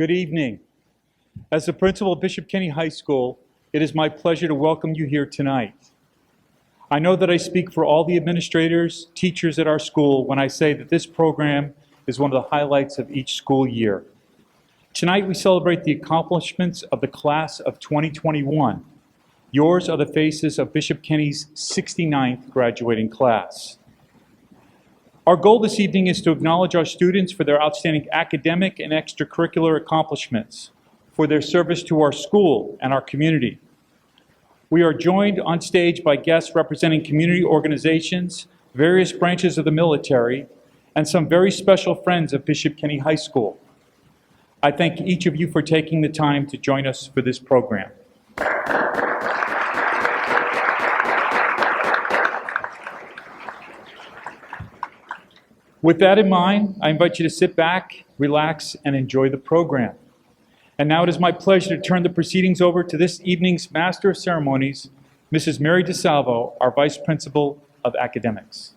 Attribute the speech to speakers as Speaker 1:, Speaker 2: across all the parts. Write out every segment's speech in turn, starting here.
Speaker 1: Good evening. As the principal of Bishop Kenny High School, it is my pleasure to welcome you here tonight. I know that I speak for all the administrators, teachers at our school when I say that this program is one of the highlights of each school year. Tonight we celebrate the accomplishments of the class of 2021. Yours are the faces of Bishop Kenny's 69th graduating class. Our goal this evening is to acknowledge our students for their outstanding academic and extracurricular accomplishments, for their service to our school and our community. We are joined on stage by guests representing community organizations, various branches of the military, and some very special friends of Bishop Kenny High School. I thank each of you for taking the time to join us for this program. With that in mind, I invite you to sit back, relax, and enjoy the program. And now it is my pleasure to turn the proceedings over to this evening's Master of Ceremonies, Mrs. Mary DeSalvo, our Vice Principal of Academics.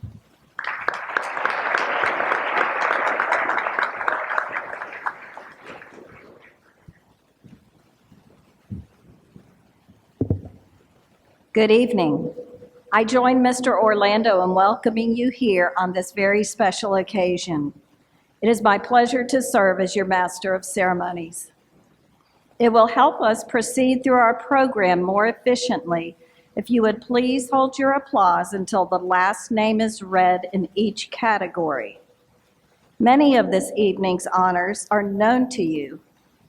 Speaker 2: Good evening. I join Mr. Orlando in welcoming you here on this very special occasion. It is my pleasure to serve as your Master of Ceremonies. It will help us proceed through our program more efficiently if you would please hold your applause until the last name is read in each category. Many of this evening's honors are known to you,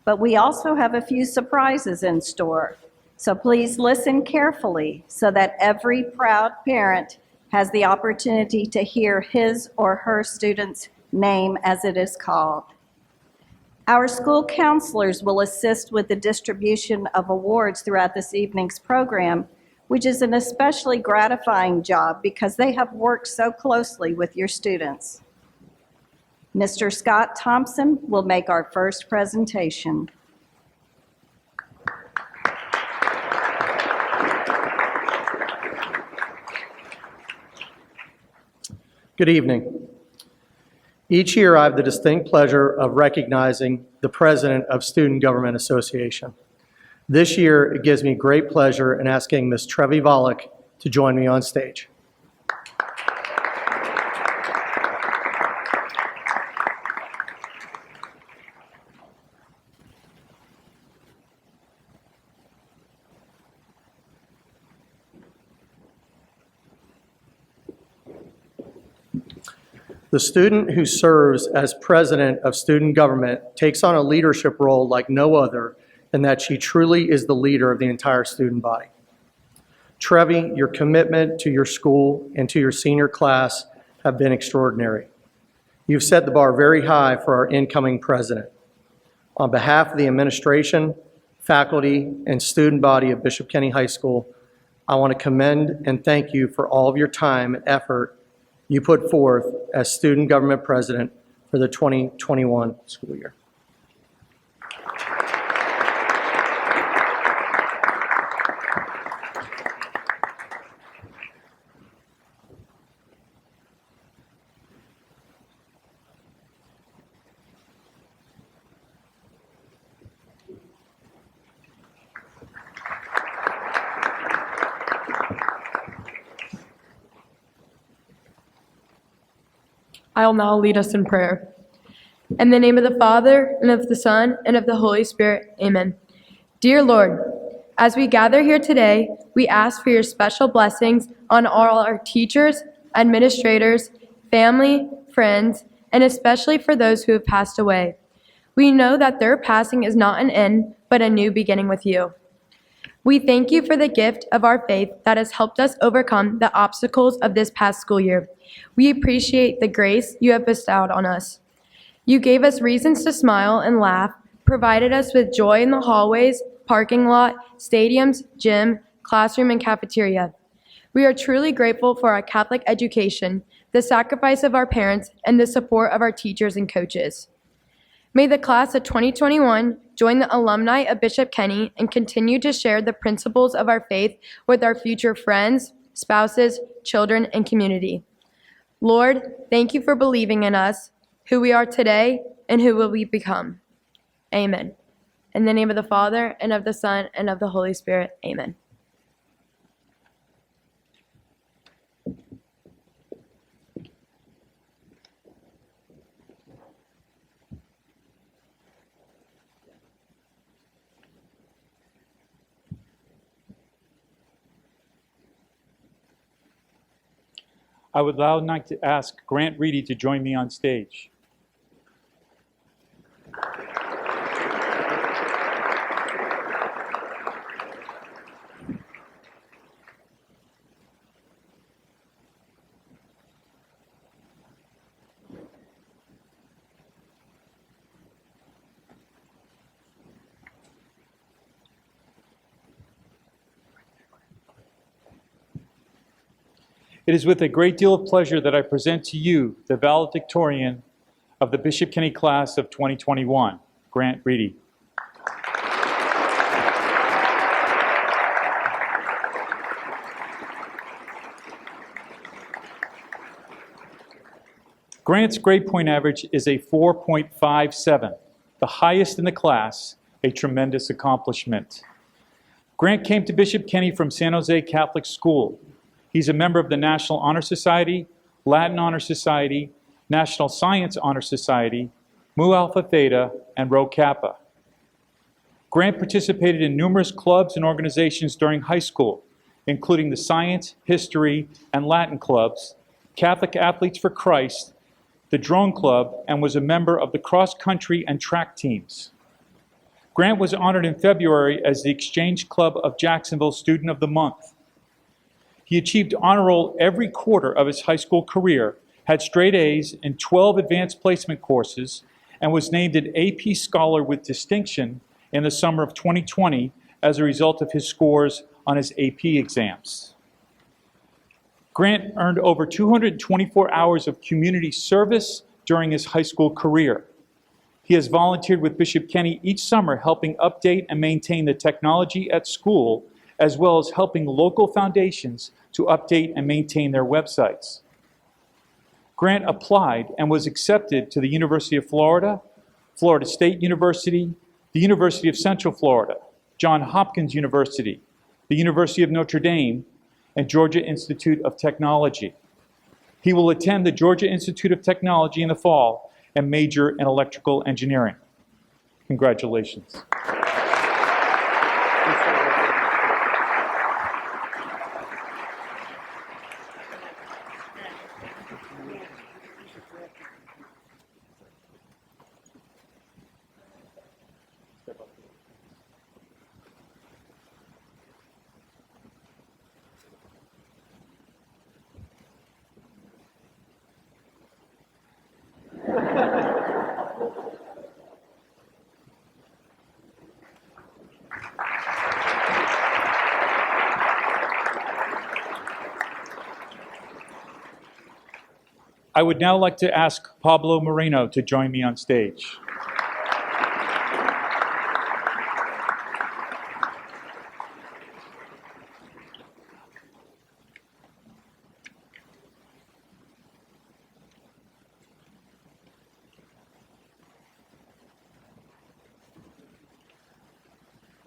Speaker 2: but we also have a few surprises in store. So please listen carefully so that every proud parent has the opportunity to hear his or her student's name as it is called. Our school counselors will assist with the distribution of awards throughout this evening's program, which is an especially gratifying job because they have worked so closely with your students. Mr. Scott Thompson will make our first presentation.
Speaker 3: Good evening. Each year I have the distinct pleasure of recognizing the President of Student Government Association. This year it gives me great pleasure in asking Ms. Trevi Volek to join me on stage. The student who serves as president of student government takes on a leadership role like no other in that she truly is the leader of the entire student body. Trevi, your commitment to your school and to your senior class have been extraordinary. You've set the bar very high for our incoming president. On behalf of the administration, faculty, and student body of Bishop Kenny High School, I want to commend and thank you for all of your time and effort you put forth as Student Government President for the 2021 school year.
Speaker 4: I'll now lead us in prayer. In the name of the Father, and of the Son, and of the Holy Spirit, amen. Dear Lord, as we gather here today, we ask for your special blessings on all our teachers, administrators, family, friends, and especially for those who have passed away. We know that their passing is not an end, but a new beginning with you. We thank you for the gift of our faith that has helped us overcome the obstacles of this past school year. We appreciate the grace you have bestowed on us. You gave us reasons to smile and laugh, provided us with joy in the hallways, parking lot, stadiums, gym, classroom, and cafeteria. We are truly grateful for our Catholic education, the sacrifice of our parents, and the support of our teachers and coaches. May the class of 2021 join the alumni of Bishop Kenny and continue to share the principles of our faith with our future friends, spouses, children, and community. Lord, thank you for believing in us, who we are today, and who will we become. Amen. In the name of the Father, and of the Son, and of the Holy Spirit, amen.
Speaker 1: I would now like to ask Grant Reedy to join me on stage. It is with a great deal of pleasure that I present to you the Valedictorian of the Bishop Kenny class of 2021, Grant Reedy. Grant's grade point average is a 4.57, the highest in the class, a tremendous accomplishment. Grant came to Bishop Kenny from San Jose Catholic School. He's a member of the National Honor Society, Latin Honor Society, National Science Honor Society, Mu Alpha Theta, and Rho Kappa. Grant participated in numerous clubs and organizations during high school, including the Science, History, and Latin clubs, Catholic Athletes for Christ, the Drone Club, and was a member of the cross-country and track teams. Grant was honored in February as the Exchange Club of Jacksonville Student of the Month. He achieved honor roll every quarter of his high school career, had straight A's in 12 advanced placement courses, and was named an AP Scholar with distinction in the summer of 2020 as a result of his scores on his AP exams. Grant earned over 224 hours of community service during his high school career. He has volunteered with Bishop Kenny each summer, helping update and maintain the technology at school, as well as helping local foundations to update and maintain their websites. Grant applied and was accepted to the University of Florida, Florida State University, the University of Central Florida, Johns Hopkins University, the University of Notre Dame, and Georgia Institute of Technology. He will attend the Georgia Institute of Technology in the fall and major in electrical engineering. Congratulations. I would now like to ask Pablo Moreno to join me on stage.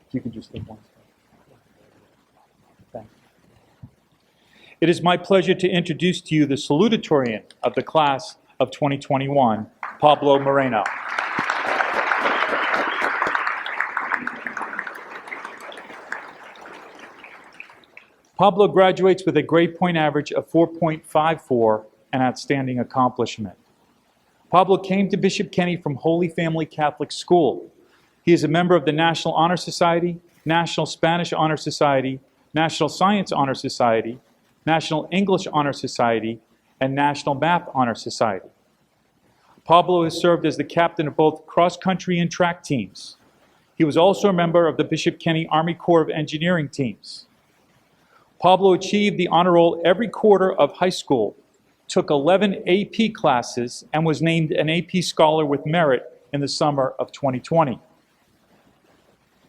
Speaker 1: If you could just take one step. Thank you. It is my pleasure to introduce to you the Salutatorian of the class of 2021, Pablo Moreno. Pablo graduates with a grade point average of 4.54, an outstanding accomplishment. Pablo came to Bishop Kenny from Holy Family Catholic School. He is a member of the National Honor Society, National Spanish Honor Society, National Science Honor Society, National English Honor Society, and National Math Honor Society. Pablo has served as the captain of both cross-country and track teams. He was also a member of the Bishop Kenny Army Corps of Engineering teams. Pablo achieved the honor roll every quarter of high school, took 11 AP classes, and was named an AP Scholar with Merit in the summer of 2020.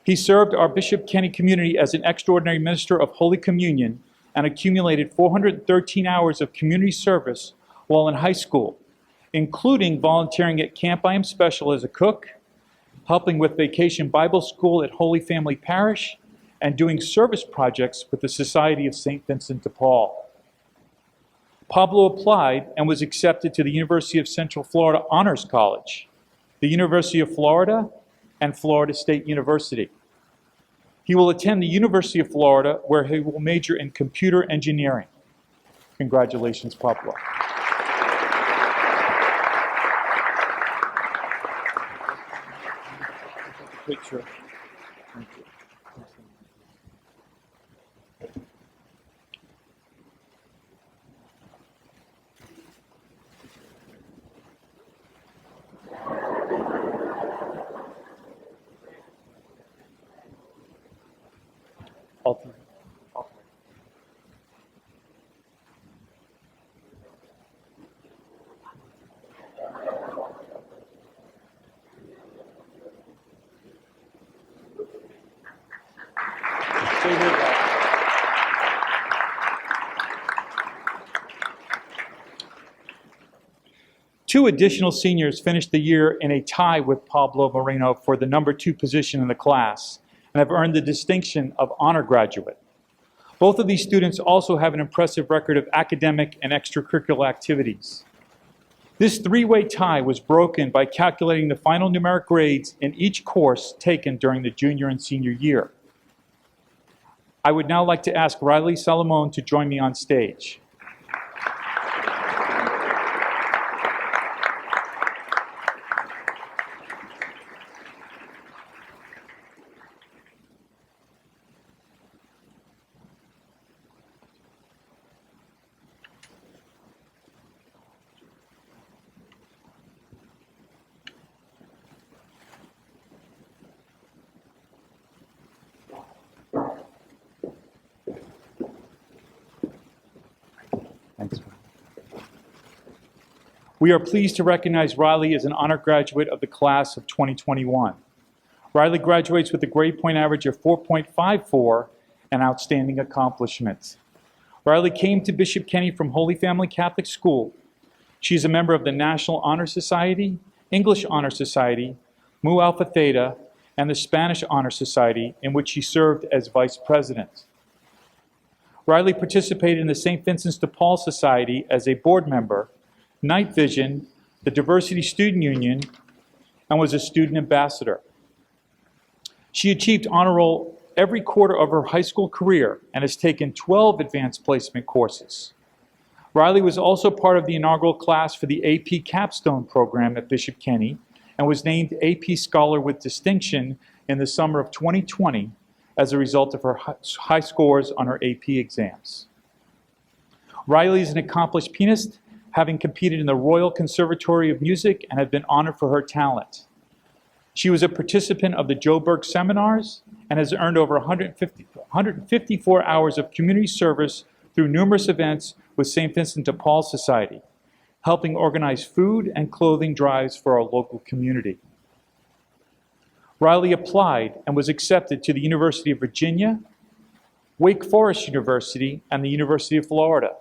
Speaker 1: He served our Bishop Kenny community as an extraordinary minister of Holy Communion and accumulated 413 hours of community service while in high school, including volunteering at Camp I Am Special as a cook, helping with Vacation Bible School at Holy Family Parish, and doing service projects with the Society of St. Vincent de Paul. Pablo applied and was accepted to the University of Central Florida Honors College, the University of Florida, and Florida State University. He will attend the University of Florida, where he will major in computer engineering. Congratulations, Pablo. Picture. Thank you. All three. All three. Stay here, guys. Two additional seniors finished the year in a tie with Pablo Moreno for the number 2 position in the class, and have earned the distinction of honor graduate. Both of these students also have an impressive record of academic and extracurricular activities. This three-way tie was broken by calculating the final numeric grades in each course taken during the junior and senior year. I would now like to ask Riley Salomon to join me on stage. Thanks. We are pleased to recognize Riley as an honor graduate of the class of 2021. Riley graduates with a grade point average of 4.54, an outstanding accomplishment. Riley came to Bishop Kenny from Holy Family Catholic School. She is a member of the National Honor Society, English Honor Society, Mu Alpha Theta, and the Spanish Honor Society, in which she served as vice president. Riley participated in the St. Vincent de Paul Society as a board member, Night Vision, the Diversity Student Union, and was a student ambassador. She achieved honor roll every quarter of her high school career and has taken 12 advanced placement courses. Riley was also part of the inaugural class for the AP Capstone program at Bishop Kenny and was named AP Scholar with Distinction in the summer of 2020 as a result of her high scores on her AP exams. Riley is an accomplished pianist, having competed in the Royal Conservatory of Music and have been honored for her talent. She was a participant of the Joburg seminars and has earned over 154 hours of community service through numerous events with St. Vincent de Paul Society. helping organize food and clothing drives for our local community. Riley applied and was accepted to the University of Virginia, Wake Forest University, and the University of Florida.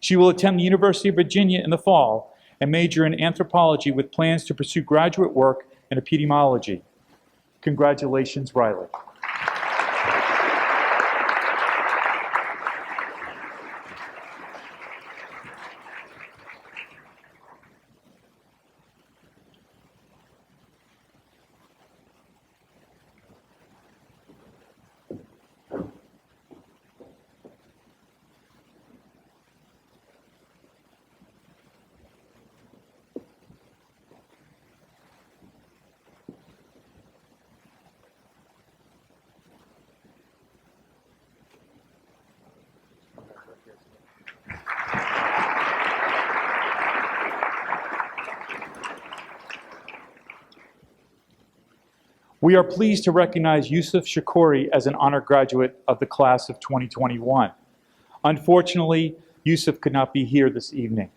Speaker 1: She will attend the University of Virginia in the fall and major in anthropology with plans to pursue graduate work in epidemiology. Congratulations, Riley. We are pleased to recognize Yusuf Shakori as an honor graduate of the class of 2021. Unfortunately, Yusuf could not be here this evening.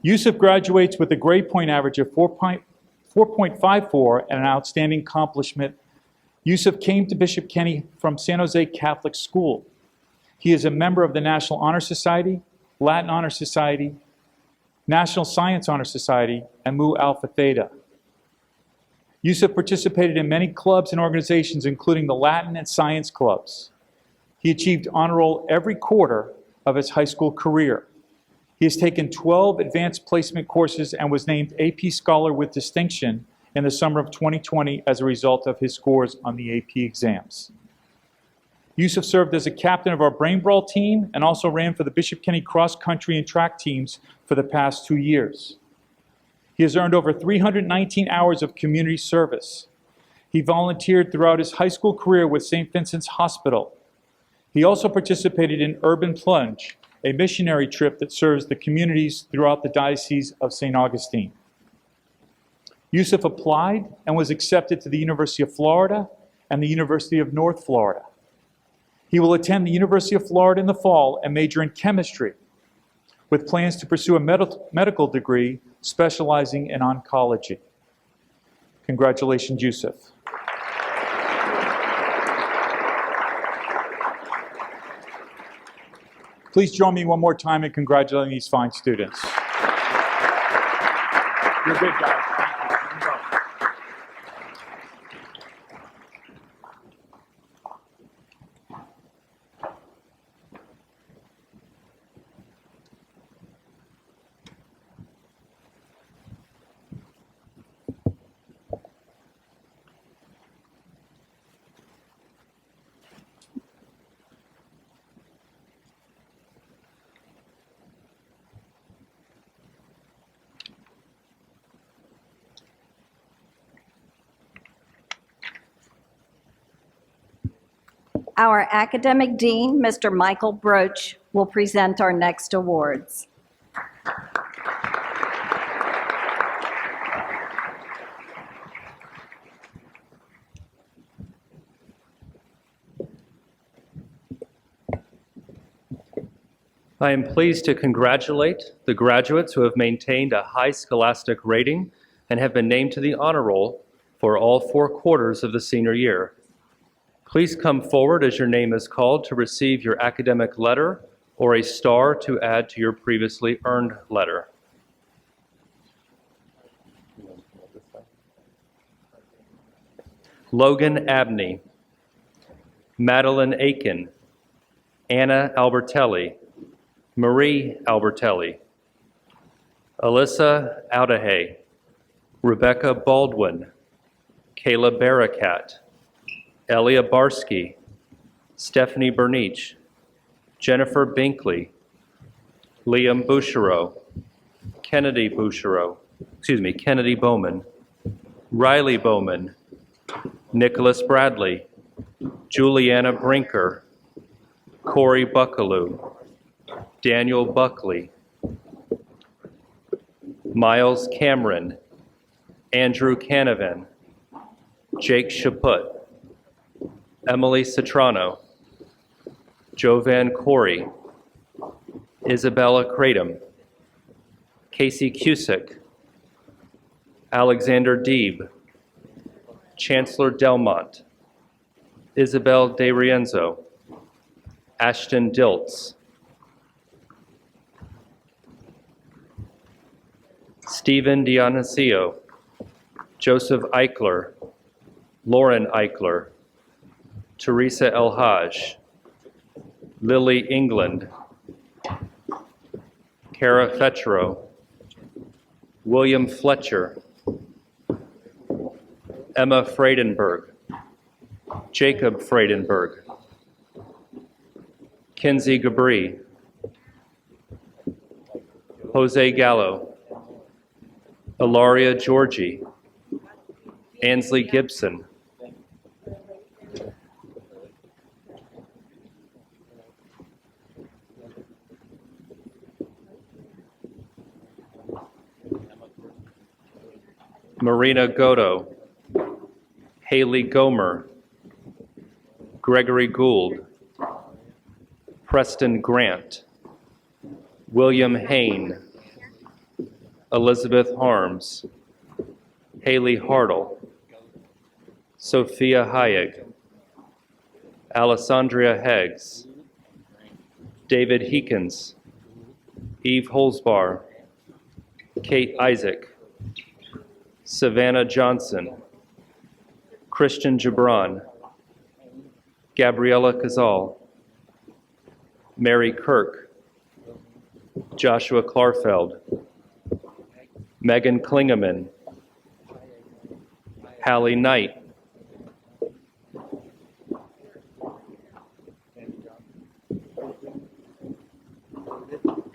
Speaker 1: Yusuf graduates with a grade point average of 4.54 and an outstanding accomplishment. Yusuf came to Bishop Kenny from San Jose Catholic School. He is a member of the National Honor Society, Latin Honor Society, National Science Honor Society, and Mu Alpha Theta. Yusuf participated in many clubs and organizations, including the Latin and Science clubs. He achieved honor roll every quarter of his high school career. He has taken 12 advanced placement courses and was named AP Scholar with Distinction in the summer of 2020 as a result of his scores on the AP exams. Yusuf served as a captain of our Brain Brawl team and also ran for the Bishop Kenny cross country and track teams for the past 2 years. He has earned over 319 hours of community service. He volunteered throughout his high school career with St. Vincent's Hospital. He also participated in Urban Plunge, a missionary trip that serves the communities throughout the Diocese of St. Augustine. Yusuf applied and was accepted to the University of Florida and the University of North Florida. He will attend the University of Florida in the fall and major in chemistry, with plans to pursue a medical degree specializing in oncology. Congratulations, Yusuf. Please join me one more time in congratulating these fine students. You're good, guys. Thank you.
Speaker 2: Our academic dean, Mr. Michael Broach, will present our next awards.
Speaker 5: I am pleased to congratulate the graduates who have maintained a high scholastic rating and have been named to the honor roll for all 4 quarters of the senior year. Please come forward as your name is called to receive your academic letter or a star to add to your previously earned letter. Logan Abney, Madeline Aiken, Anna Albertelli, Marie Albertelli, Alyssa Audahay, Rebecca Baldwin, Kayla Barakat, Elia Barsky, Stephanie Bernich, Jennifer Binkley, Liam Bouchereau, Kennedy Bowman, Riley Bowman, Nicholas Bradley, Juliana Brinker, Corey Buckaloo, Daniel Buckley, Miles Cameron, Andrew Canavan, Jake Chaput, Emily Citrano, Jovan Corey, Isabella Kratom, Casey Cusick, Alexander Deeb, Chancellor Delmont, Isabel De Rienzo, Ashton Diltz, Stephen Dionisio, Joseph Eichler, Lauren Eichler, Teresa El Haj, Lily England, Kara Fetchero, William Fletcher, Emma Friedenberg, Jacob Friedenberg, Kinsey Gabri, Jose Gallo, Ilaria Georgie, Ansley Gibson, Marina Godo, Haley Gomer, Gregory Gould, Preston Grant, William Hain, Elizabeth Harms, Haley Hartle, Sophia Hayek, Alessandria Heggs, David Heekins, Eve Holzbar, Kate Isaac, Savannah Johnson, Christian Gibran, Gabriella Cazal, Mary Kirk, Joshua Klarfeld, Megan Klingeman, Hallie Knight,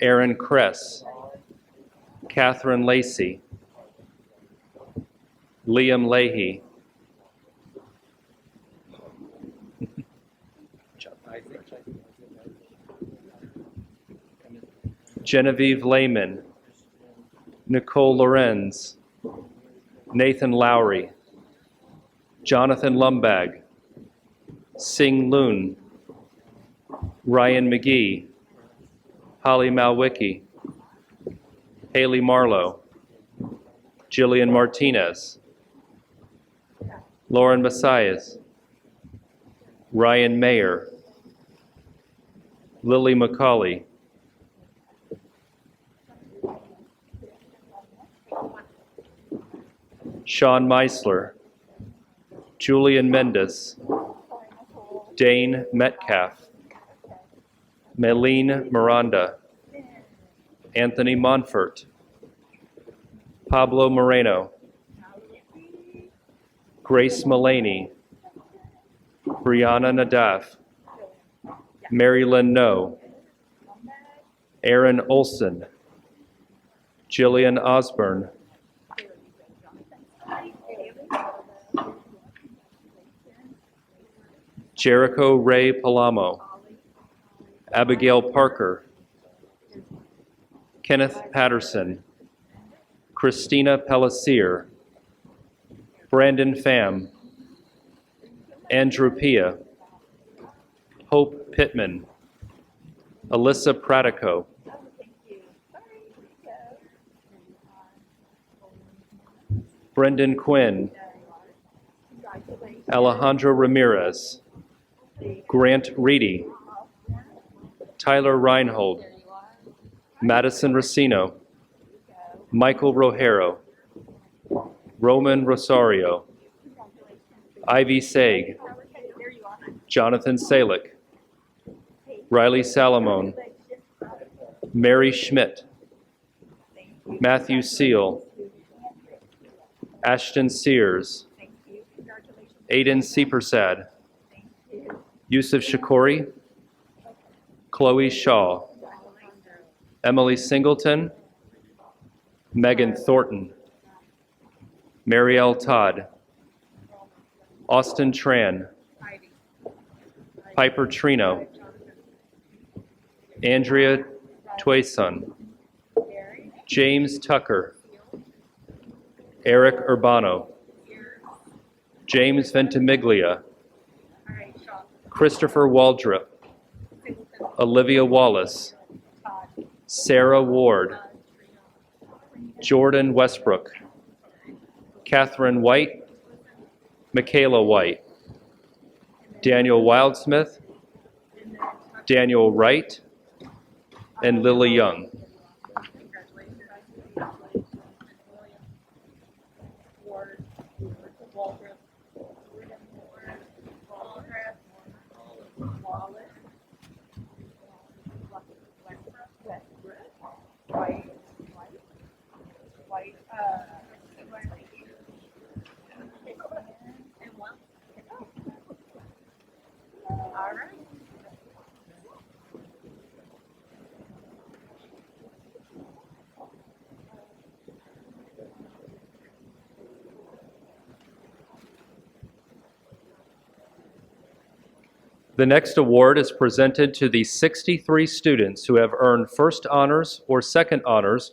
Speaker 5: Aaron Kress, Catherine Lacey, Liam Leahy, Genevieve Lehman, Nicole Lorenz, Nathan Lowry, Jonathan Lumbag, Sing Loon, Ryan McGee, Holly Malwicki, Haley Marlowe, Jillian Martinez, Lauren Messias, Ryan Mayer, Lily McCauley, Sean Meisler, Julian Mendes, Dane Metcalf, Meline Miranda, Anthony Monfort, Pablo Moreno, Grace Mullaney, Brianna Nadaf, Mary Lynn No, Aaron Olson, Jillian Osborne, Jericho Ray Palamo, Abigail Parker, Kenneth Patterson, Christina Pellisier, Brandon Pham, Andrew Pia, Hope Pittman, Alyssa Pratico, Brendan Quinn, Alejandro Ramirez, Grant Reedy, Tyler Reinhold, Madison Racino, Michael Rojero, Roman Rosario, Ivy Saig, Jonathan Salick, Riley Salamone, Mary Schmidt, Matthew Seal, Ashton Sears, Aiden Seepersad, Yusuf Shakori, Chloe Shaw, Emily Singleton, Megan Thornton, Marielle Todd, Austin Tran, Piper Trino, Andrea Twayson, James Tucker, Eric Urbano, James Ventimiglia, Christopher Waldrop, Olivia Wallace, Sarah Ward, Jordan Westbrook, Catherine White, Michaela White, Daniel Wildsmith, Daniel Wright, and Lily Young. The next award is presented to the 63 students who have earned first honors or second honors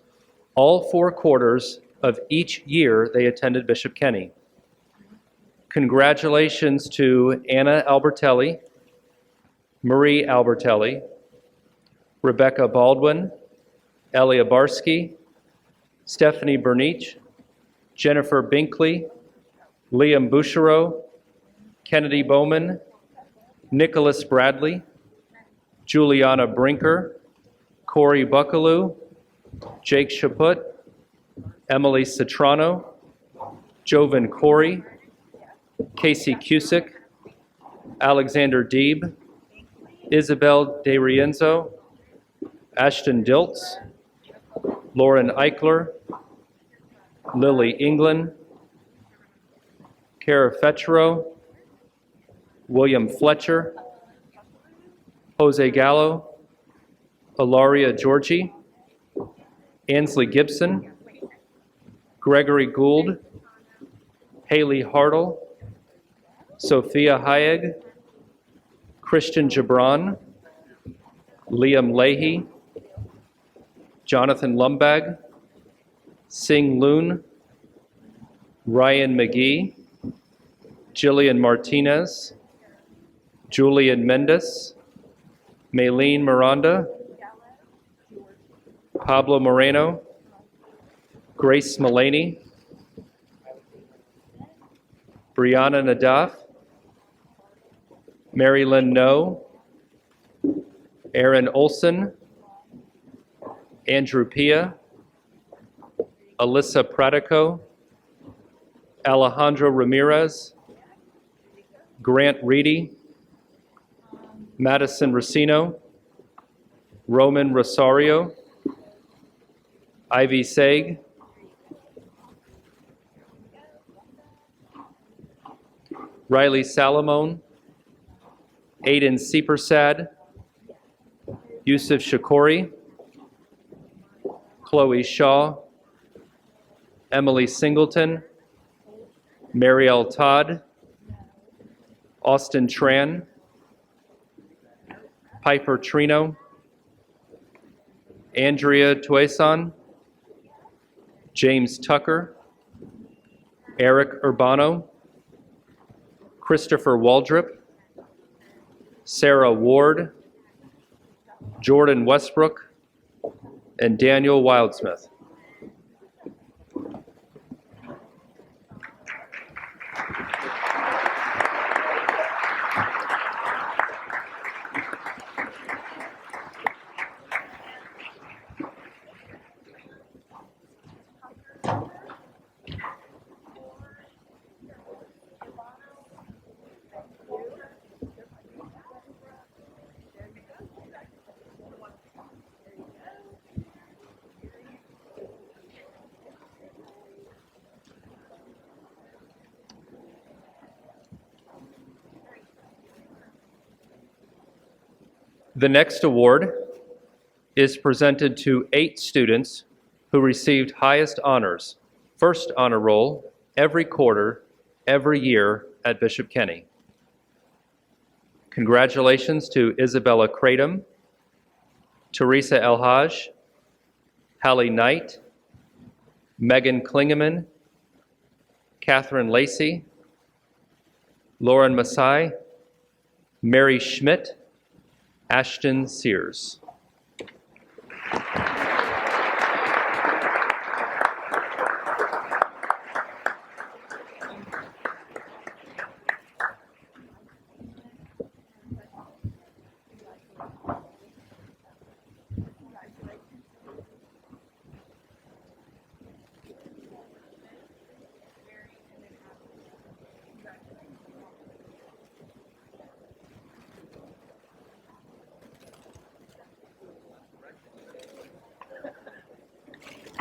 Speaker 5: all 4 quarters of each year they attended Bishop Kenny. Congratulations to Anna Albertelli, Marie Albertelli, Rebecca Baldwin, Elia Barsky, Stephanie Bernich, Jennifer Binkley, Liam Bouchereau, Kennedy Bowman, Nicholas Bradley, Juliana Brinker, Corey Buckaloo, Jake Chaput, Emily Citrano, Jovan Corey, Casey Cusick, Alexander Deeb, Isabel De Rienzo, Ashton Diltz, Lauren Eichler, Lily England, Kara Fetchero, William Fletcher, Jose Gallo, Ilaria Georgie, Ansley Gibson, Gregory Gould, Haley Hartle, Sophia Hayek, Christian Gibran, Liam Leahy, Jonathan Lumbag, Sing Loon, Ryan McGee, Jillian Martinez, Julian Mendes, Maylene Miranda, Pablo Moreno, Grace Mullaney, Brianna Nadaf, Mary Lynn No, Aaron Olson, Andrew Pia, Alyssa Pratico, Alejandro Ramirez, Grant Reedy, Madison Racino, Roman Rosario, Ivy Saig, Riley Salamone, Aiden Seepersad, Yusuf Shakori, Chloe Shaw, Emily Singleton, Marielle Todd, Austin Tran, Piper Trino, Andrea Tueson, James Tucker, Eric Urbano, Christopher Waldrop, Sarah Ward, Jordan Westbrook, and Daniel Wildsmith. The next award is presented to 8 students who received highest honors, first honor roll, every quarter, every year at Bishop Kenny. Congratulations to Isabella Kratom, Teresa Elhaj, Hallie Knight, Megan Klingeman, Catherine Lacey, Lauren Masai, Mary Schmidt, Ashton Sears.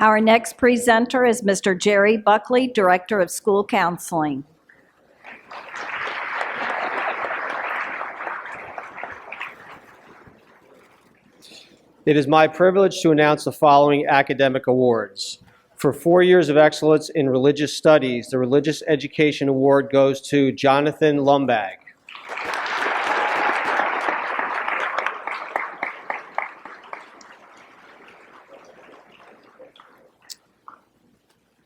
Speaker 2: Our next presenter is Mr. Jerry Buckley, Director of School Counseling.
Speaker 6: It is my privilege to announce the following academic awards. For 4 years of excellence in religious studies, the Religious Education Award goes to Jonathan Lumbag.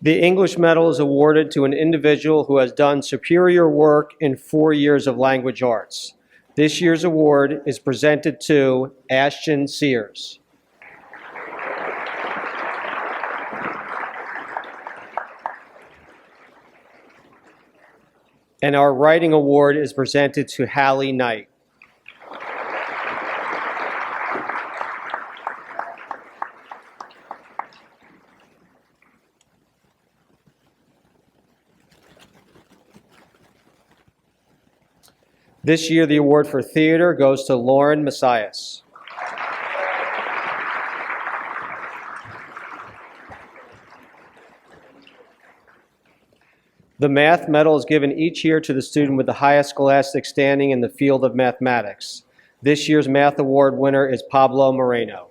Speaker 6: The English Medal is awarded to an individual who has done superior work in 4 years of language arts. This year's award is presented to Ashton Sears. And our writing award is presented to Hallie Knight. This year, the award for theater goes to Lauren Messias. The Math Medal is given each year to the student with the highest scholastic standing in the field of mathematics. This year's Math Award winner is Pablo Moreno.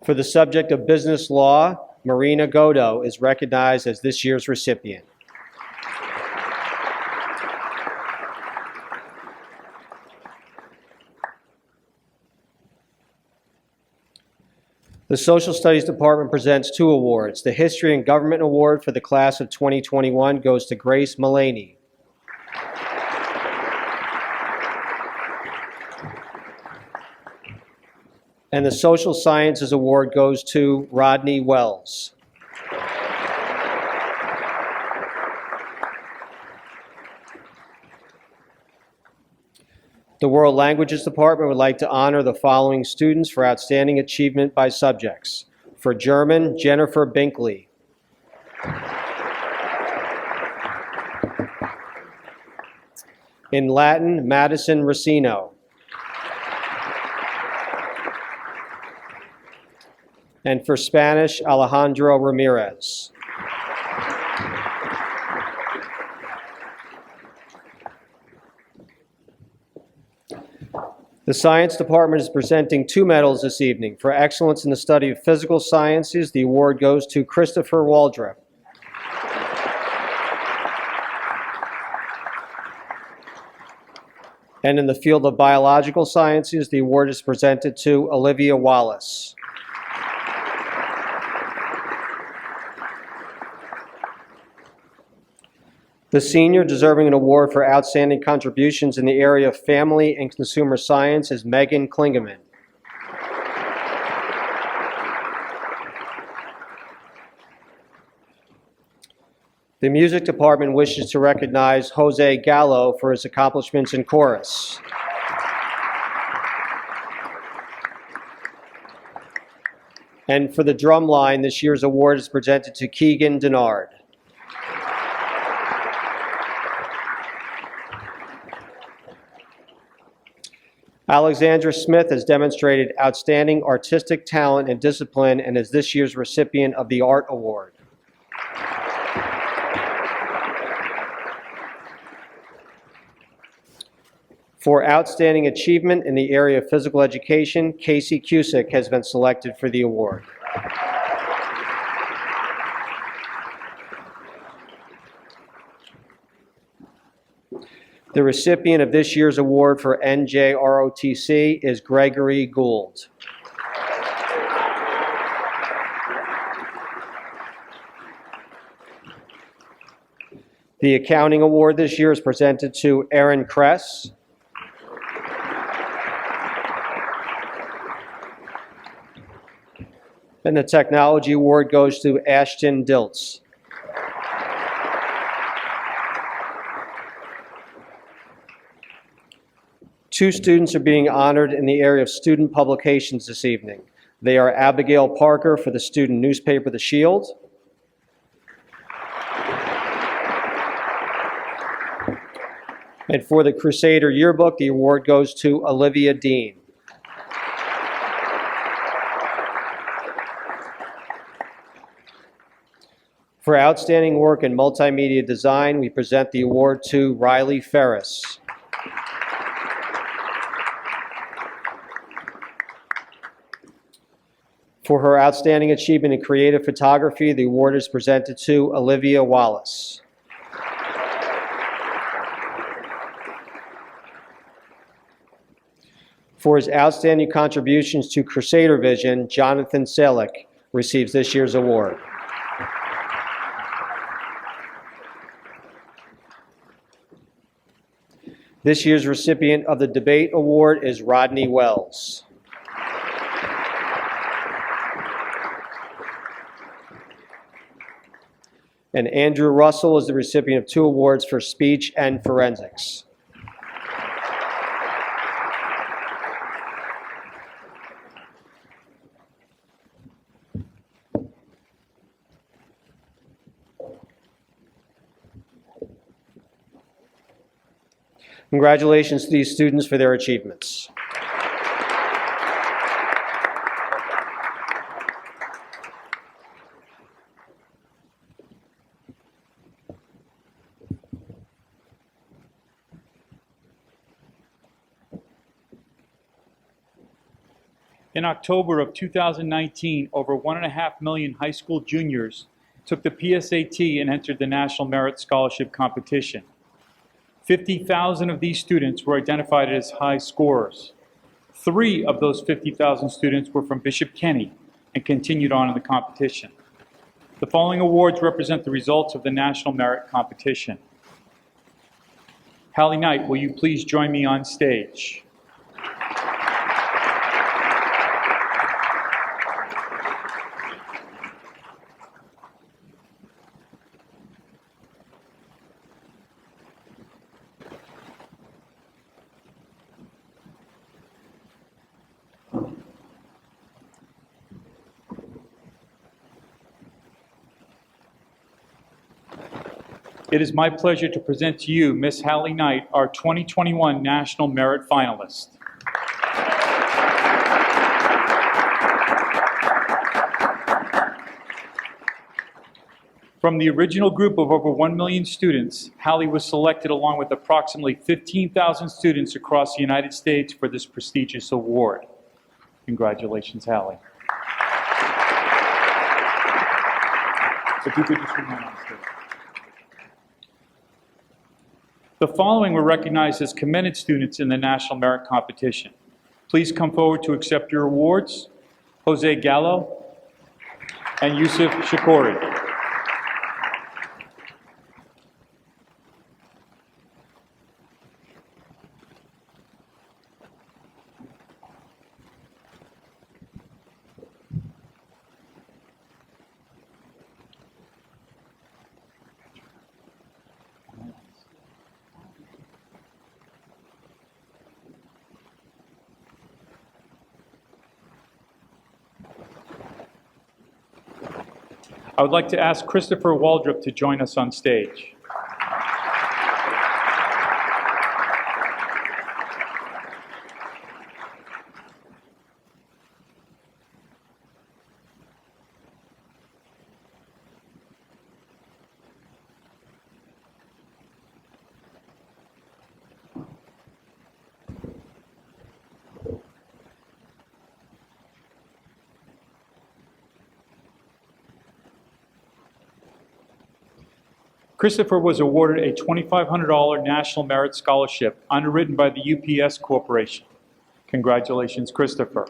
Speaker 6: For the subject of business law, Marina Godo is recognized as this year's recipient. The Social Studies Department presents 2 awards. The History and Government Award for the class of 2021 goes to Grace Mullaney. And the Social Sciences Award goes to Rodney Wells. The World Languages Department would like to honor the following students for outstanding achievement by subjects. For German, Jennifer Binkley. In Latin, Madison Racino. And for Spanish, Alejandro Ramirez. The Science Department is presenting 2 medals this evening. For excellence in the study of physical sciences, the award goes to Christopher Waldrop. And in the field of biological sciences, the award is presented to Olivia Wallace. The senior deserving an award for outstanding contributions in the area of family and consumer science is Megan Klingeman. The music department wishes to recognize Jose Gallo for his accomplishments in chorus. And for the drum line, this year's award is presented to Keegan Denard. Alexandra Smith has demonstrated outstanding artistic talent and discipline and is this year's recipient of the Art Award. For outstanding achievement in the area of physical education, Casey Cusick has been selected for the award. The recipient of this year's award for NJROTC is Gregory Gould. The accounting award this year is presented to Aaron Kress. And the technology award goes to Ashton Diltz. Two students are being honored in the area of student publications this evening. They are Abigail Parker for the student newspaper, The Shield, And for the Crusader Yearbook, the award goes to Olivia Dean. For outstanding work in multimedia design, we present the award to Riley Ferris. For her outstanding achievement in creative photography, the award is presented to Olivia Wallace. For his outstanding contributions to Crusader Vision, Jonathan Selick receives this year's award. This year's recipient of the Debate Award is Rodney Wells. And Andrew Russell is the recipient of 2 awards for speech and forensics. Congratulations to these students for their achievements.
Speaker 1: In October of 2019, over 1.5 million high school juniors took the PSAT and entered the National Merit Scholarship Competition. 50,000 of these students were identified as high scorers. 3 of those 50,000 students were from Bishop Kenny and continued on in the competition. The following awards represent the results of the National Merit Competition. Hallie Knight, will you please join me on stage? It is my pleasure to present to you Miss Hallie Knight, our 2021 National Merit Finalist. From the original group of over 1 million students, Hallie was selected along with approximately 15,000 students across the United States for this prestigious award. Congratulations, Hallie. If you could just remain on stage. The following were recognized as commended students in the National Merit Competition. Please come forward to accept your awards. Jose Gallo and Yusuf Shakori. I would like to ask Christopher Waldrop to join us on stage. Christopher was awarded a $2,500 National Merit Scholarship underwritten by the UPS Corporation. Congratulations, Christopher.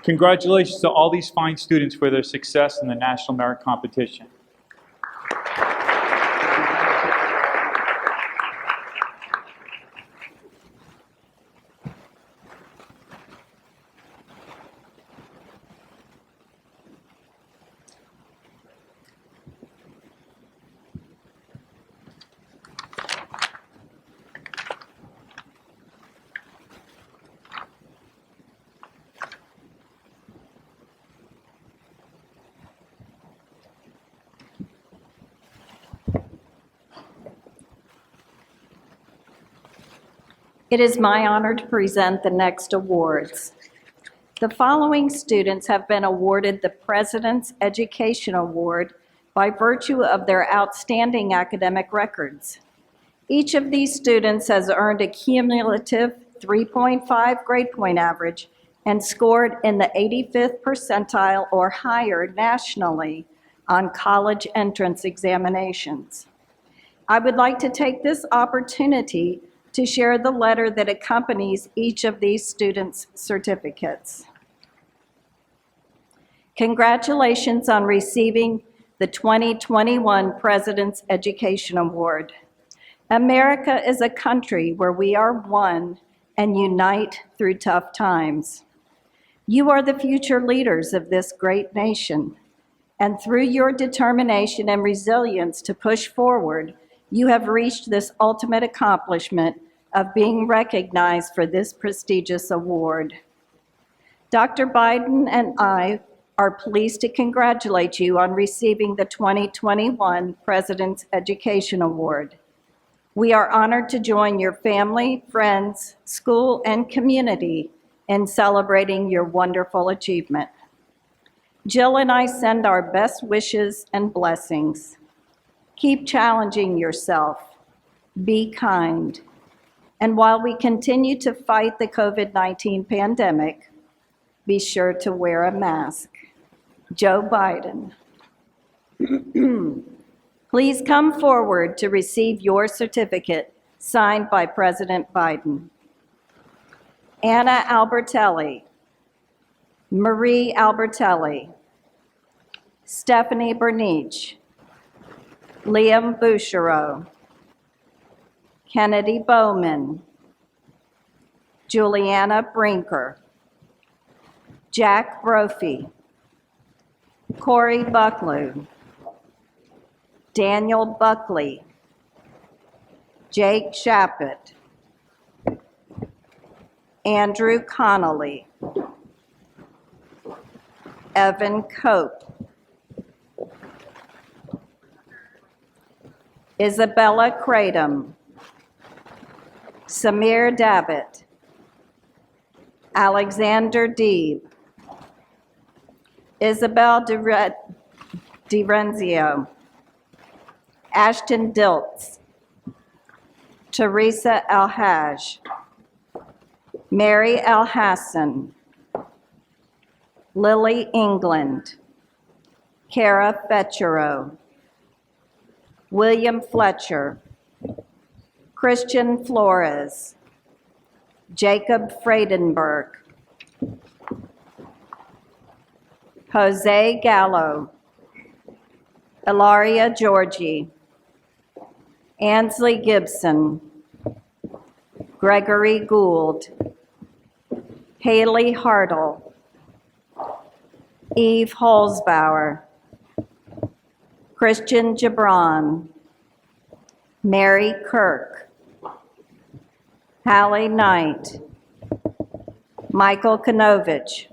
Speaker 1: Congratulations to all these fine students for their success in the National Merit Competition.
Speaker 2: It is my honor to present the next awards. The following students have been awarded the President's Education Award by virtue of their outstanding academic records. Each of these students has earned a cumulative 3.5 grade point average and scored in the 85th percentile or higher nationally on college entrance examinations. I would like to take this opportunity to share the letter that accompanies each of these students' certificates. Congratulations on receiving the 2021 President's Education Award. America is a country where we are one and unite through tough times. You are the future leaders of this great nation, and through your determination and resilience to push forward, you have reached this ultimate accomplishment of being recognized for this prestigious award. Dr. Biden and I are pleased to congratulate you on receiving the 2021 President's Education Award. We are honored to join your family, friends, school, and community in celebrating your wonderful achievement. Jill and I send our best wishes and blessings. Keep challenging yourself. Be kind. And while we continue to fight the COVID-19 pandemic, be sure to wear a mask. Joe Biden. Please come forward to receive your certificate signed by President Biden. Anna Albertelli, Marie Albertelli, Stephanie Bernich, Liam Bouchereau, Kennedy Bowman, Juliana Brinker, Jack Brophy, Corey Bucklew, Daniel Buckley, Jake Shappett, Andrew Connolly, Evan Cope, Isabella Kratom, Samir Davitt, Alexander Deeb, Isabel DiRenzio, Ashton Diltz, Teresa Alhaj, Mary Alhassan, Lily England, Kara Fetchero, William Fletcher, Christian Flores, Jacob Friedenberg, Jose Gallo, Ilaria Georgie, Ansley Gibson, Gregory Gould, Haley Hartle, Eve Holzbauer, Christian Gibran, Mary Kirk, Hallie Knight, Michael Kanovich,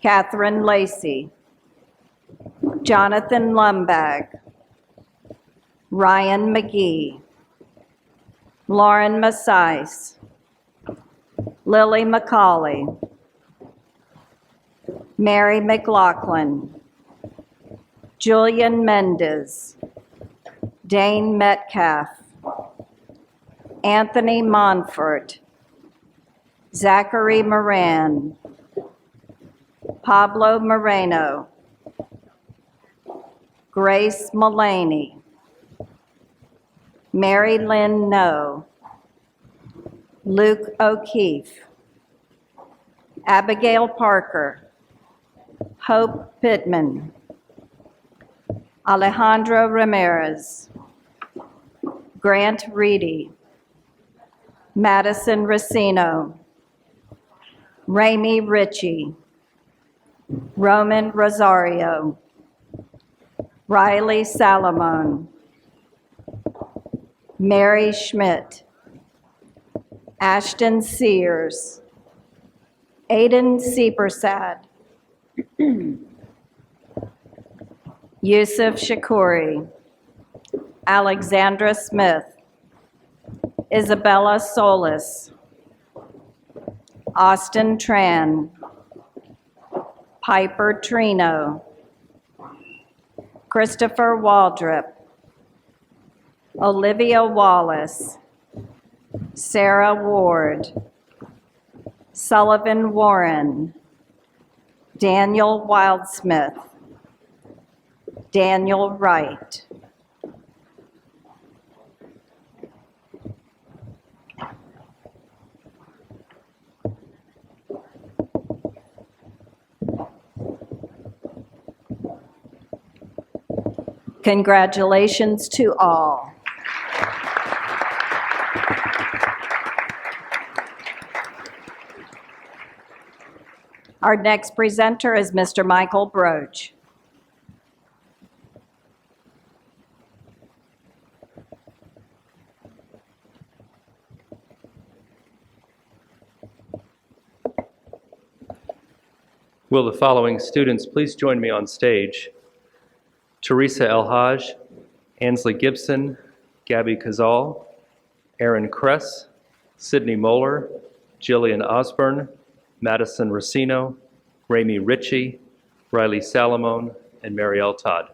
Speaker 2: Catherine Lacey, Jonathan Lumbag, Ryan McGee, Lauren Macice, Lily McCauley, Mary McLaughlin, Julian Mendez, Dane Metcalf, Anthony Monfort, Zachary Moran, Pablo Moreno, Grace Mullaney, Mary Lynn No, Luke O'Keefe, Abigail Parker, Hope Pittman, Alejandro Ramirez, Grant Reedy, Madison Racino, Ramey Ritchie, Roman Rosario, Riley Salomon, Mary Schmidt, Ashton Sears, Aiden Seepersad, Yusuf Shakuri, Alexandra Smith, Isabella Solis, Austin Tran, Piper Trino, Christopher Waldrop, Olivia Wallace, Sarah Ward, Sullivan Warren, Daniel Wildsmith, Daniel Wright. Congratulations to all. Our next presenter is Mr. Michael Broach.
Speaker 5: Will the following students please join me on stage? Teresa Elhaj, Ansley Gibson, Gabby Cazal, Aaron Kress, Sydney Moeller, Jillian Osborne, Madison Racino, Ramey Ritchie, Riley Salamone, and Marielle Todd.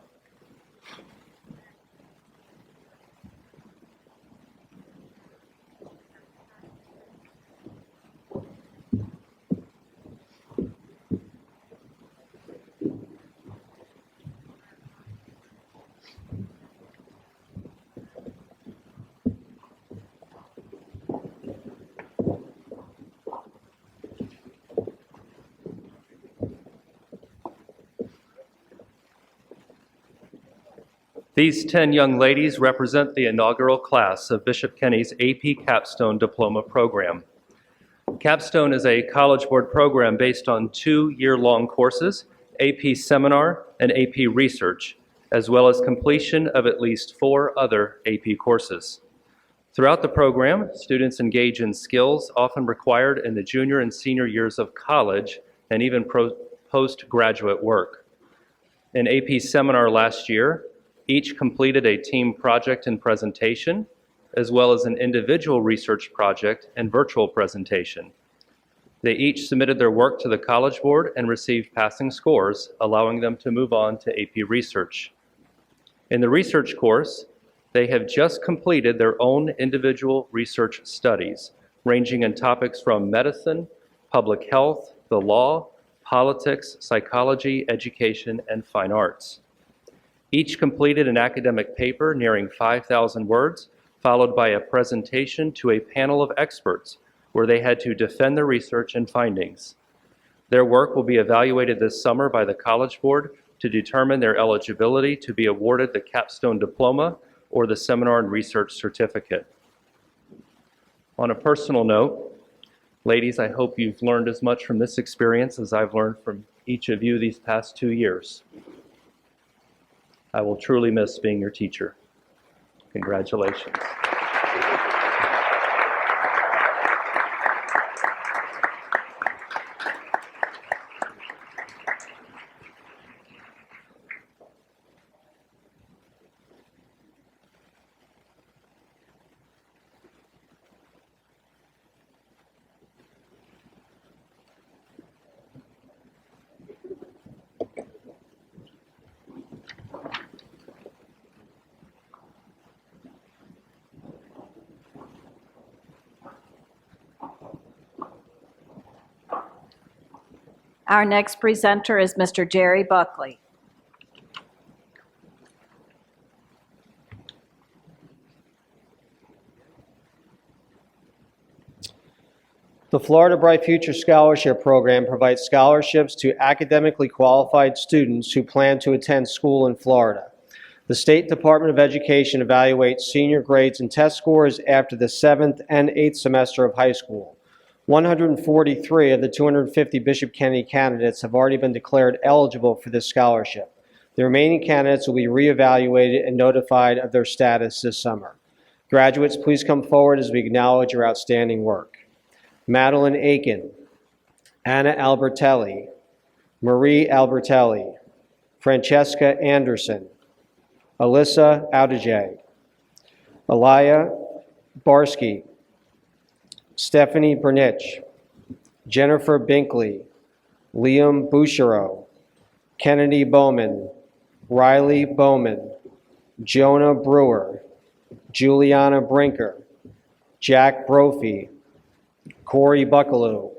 Speaker 5: These 10 young ladies represent the inaugural class of Bishop Kenny's AP Capstone Diploma Program. Capstone is a College Board program based on 2 year-long courses, AP Seminar and AP Research, as well as completion of at least 4 other AP courses. Throughout the program, students engage in skills often required in the junior and senior years of college and even postgraduate work. In AP Seminar last year, each completed a team project and presentation, as well as an individual research project and virtual presentation. They each submitted their work to the College Board and received passing scores, allowing them to move on to AP Research. In the research course, they have just completed their own individual research studies, ranging in topics from medicine, public health, the law, politics, psychology, education, and fine arts. Each completed an academic paper nearing 5,000 words, followed by a presentation to a panel of experts where they had to defend their research and findings. Their work will be evaluated this summer by the College Board to determine their eligibility to be awarded the Capstone Diploma or the Seminar and Research Certificate. On a personal note, ladies, I hope you've learned as much from this experience as I've learned from each of you these past 2 years. I will truly miss being your teacher. Congratulations.
Speaker 2: Our next presenter is Mr. Jerry Buckley.
Speaker 6: The Florida Bright Future Scholarship Program provides scholarships to academically qualified students who plan to attend school in Florida. The State Department of Education evaluates senior grades and test scores after the 7th and 8th semester of high school. 143 of the 250 Bishop Kenny candidates have already been declared eligible for this scholarship. The remaining candidates will be reevaluated and notified of their status this summer. Graduates, please come forward as we acknowledge your outstanding work. Madeline Aiken, Anna Albertelli, Marie Albertelli, Francesca Anderson, Alyssa Audege, Alaya Barsky, Stephanie Bernich, Jennifer Binkley, Liam Bouchereau, Kennedy Bowman, Riley Bowman, Jonah Brewer, Juliana Brinker, Jack Brophy, Corey Buckaloo,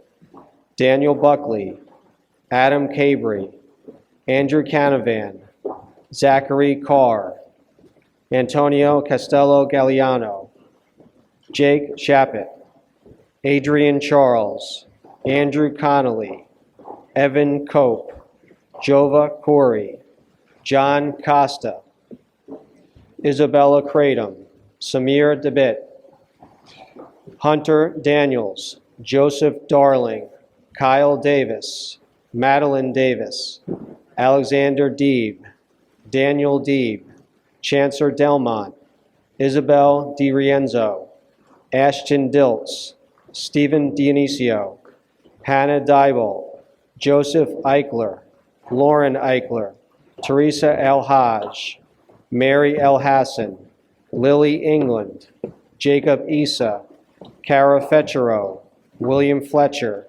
Speaker 6: Daniel Buckley, Adam Cabry, Andrew Canavan, Zachary Carr, Antonio Castello Galliano, Jake Chappett, Adrian Charles, Andrew Connolly, Evan Cope, Jova Corey, John Costa, Isabella Kratom, Samir DeBitt, Hunter Daniels, Joseph Darling, Kyle Davis, Madeline Davis, Alexander Deeb, Daniel Deeb, Chancellor Delmont, Isabel DiRienzo, Ashton Diltz, Stephen Dionisio, Hannah Dybel, Joseph Eichler, Lauren Eichler, Teresa El Haj, Mary El Hassan, Lily England, Jacob Issa, Cara Fetchero, William Fletcher,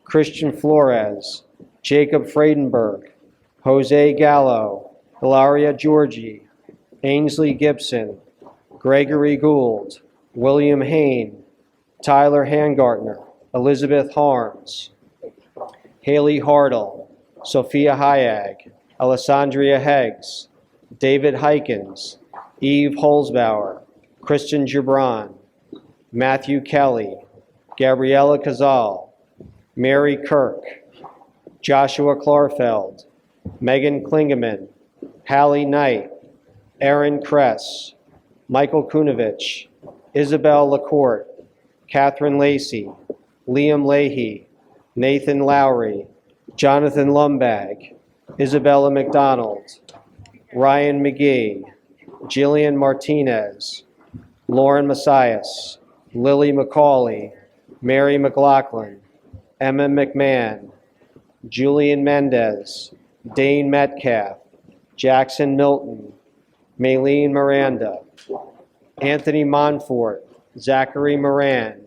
Speaker 6: Christian Flores, Jacob Friedenberg, Jose Gallo, Hilaria Georgi, Ainsley Gibson, Gregory Gould, William Hain, Tyler Hangartner, Elizabeth Harms, Haley Hartle, Sophia Hayag, Alessandria Heggs, David Hykins, Eve Holzbauer, Kristen Gibran, Matthew Kelly, Gabriella Cazal, Mary Kirk, Joshua Klarfeld, Megan Klingeman, Hallie Knight, Aaron Kress, Michael Kunovich, Isabel LaCourte, Catherine Lacey, Liam Leahy, Nathan Lowry, Jonathan Lumbag, Isabella McDonald, Ryan McGee, Jillian Martinez, Lauren Messias, Lily McCauley, Mary McLaughlin, Emma McMahon, Julian Mendez, Dane Metcalf, Jackson Milton, Maylene Miranda, Anthony Monfort, Zachary Moran,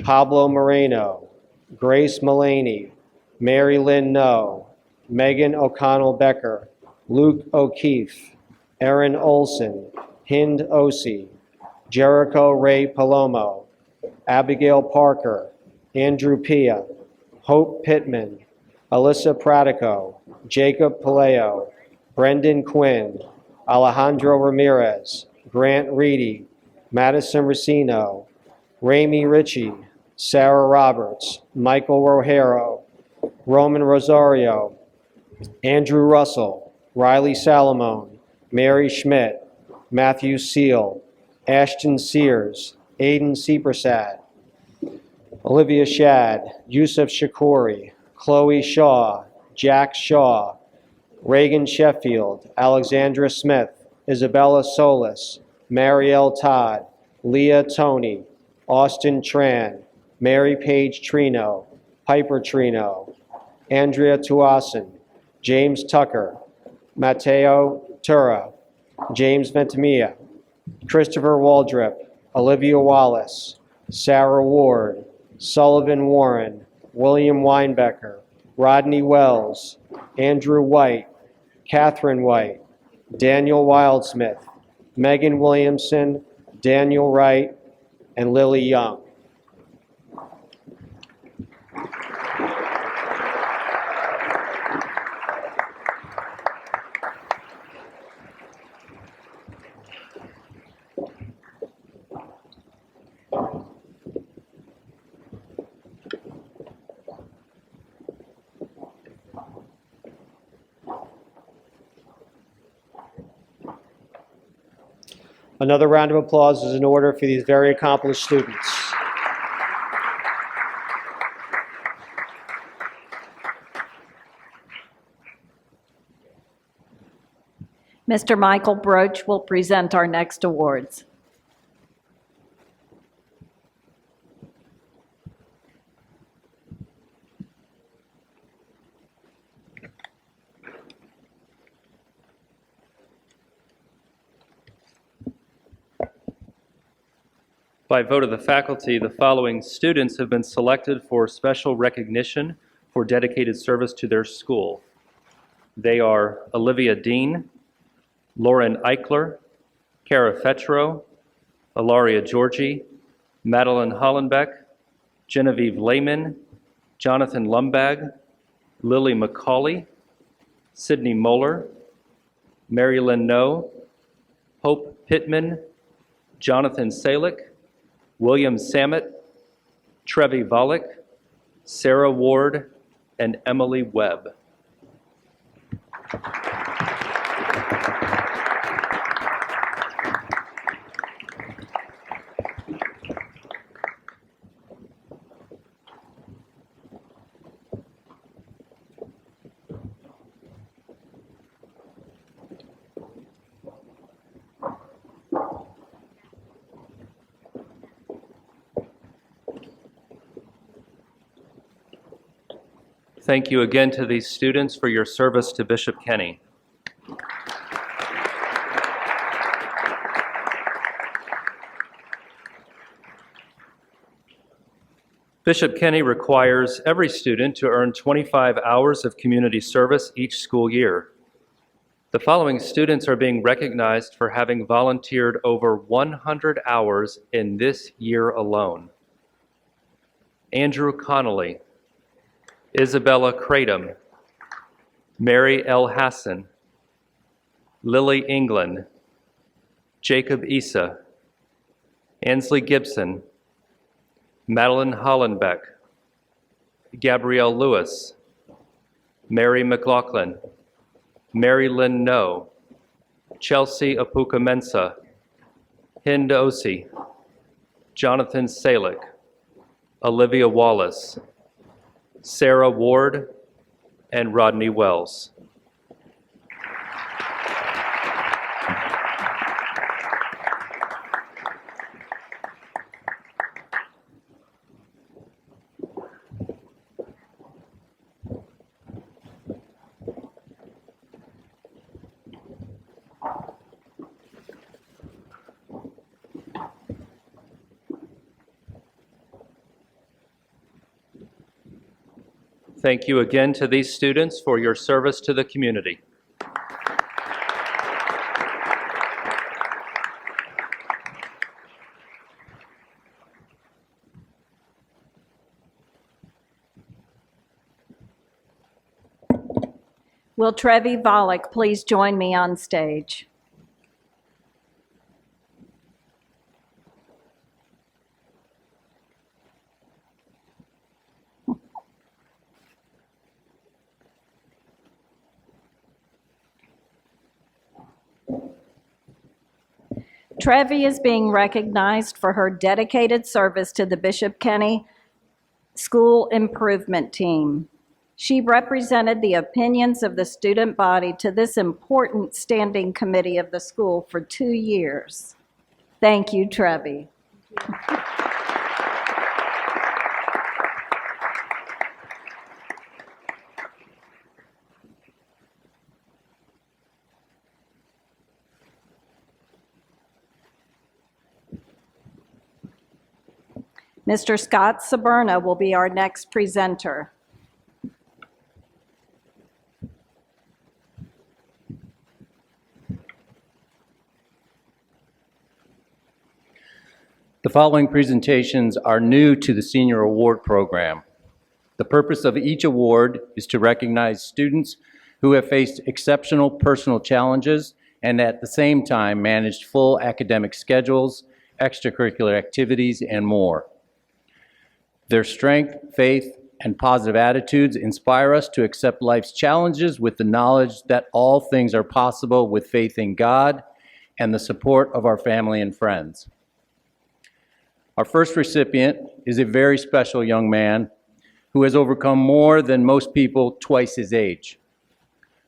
Speaker 6: Pablo Moreno, Grace Mullaney, Mary Lynn No, Megan O'Connell Becker, Luke O'Keefe, Erin Olson, Hind Osi, Jericho Ray Palomo, Abigail Parker, Andrew Pia, Hope Pittman, Alyssa Pratico, Jacob Paleo, Brendan Quinn, Alejandro Ramirez, Grant Reedy, Madison Racino, Ramey Ritchie, Sarah Roberts, Michael Rojero, Roman Rosario, Andrew Russell, Riley Salamone, Mary Schmidt, Matthew Seal, Ashton Sears, Aiden Seepersad, Olivia Shad, Yusuf Shakori, Chloe Shaw, Jack Shaw, Reagan Sheffield, Alexandra Smith, Isabella Solis, Marielle Todd, Leah Tony, Austin Tran, Mary Page Trino, Piper Trino, Andrea Tuason, James Tucker, Matteo Tura, James Ventimiglia, Christopher Waldrip, Olivia Wallace, Sarah Ward, Sullivan Warren, William Weinbecker, Rodney Wells, Andrew White, Catherine White, Daniel Wildsmith, Megan Williamson, Daniel Wright, and Lily Young. Another round of applause is in order for these very accomplished students.
Speaker 2: Mr. Michael Broach will present our next awards.
Speaker 5: By vote of the faculty, the following students have been selected for special recognition for dedicated service to their school. They are Olivia Dean, Lauren Eichler, Kara Fetro, Ilaria Georgi, Madeline Hollenbeck, Genevieve Lehman, Jonathan Lumbag, Lily McCauley, Sydney Moeller, Mary Lynn No, Hope Pittman, Jonathan Salick, William Samet, Trevi Volek, Sarah Ward, and Emily Webb. Thank you again to these students for your service to Bishop Kenny. Bishop Kenny requires every student to earn 25 hours of community service each school year. The following students are being recognized for having volunteered over 100 hours in this year alone. Andrew Connolly, Isabella Kratom, Mary L. Hassan, Lily England, Jacob Issa, Ansley Gibson, Madeline Hollenbeck, Gabrielle Lewis, Mary McLaughlin, Mary Lynn No, Chelsea Apuka-Mensah, Hind Osi, Jonathan Salick, Olivia Wallace, Sarah Ward, and Rodney Wells. Thank you again to these students for your service to the community.
Speaker 2: Will Trevi Volek please join me on stage? Trevi is being recognized for her dedicated service to the Bishop Kenny School Improvement Team. She represented the opinions of the student body to this important standing committee of the school for 2 years. Thank you, Trevi. Mr. Scott Saberna will be our next presenter.
Speaker 7: The following presentations are new to the Senior Award Program. The purpose of each award is to recognize students who have faced exceptional personal challenges and at the same time managed full academic schedules, extracurricular activities, and more. Their strength, faith, and positive attitudes inspire us to accept life's challenges with the knowledge that all things are possible with faith in God and the support of our family and friends. Our first recipient is a very special young man who has overcome more than most people twice his age.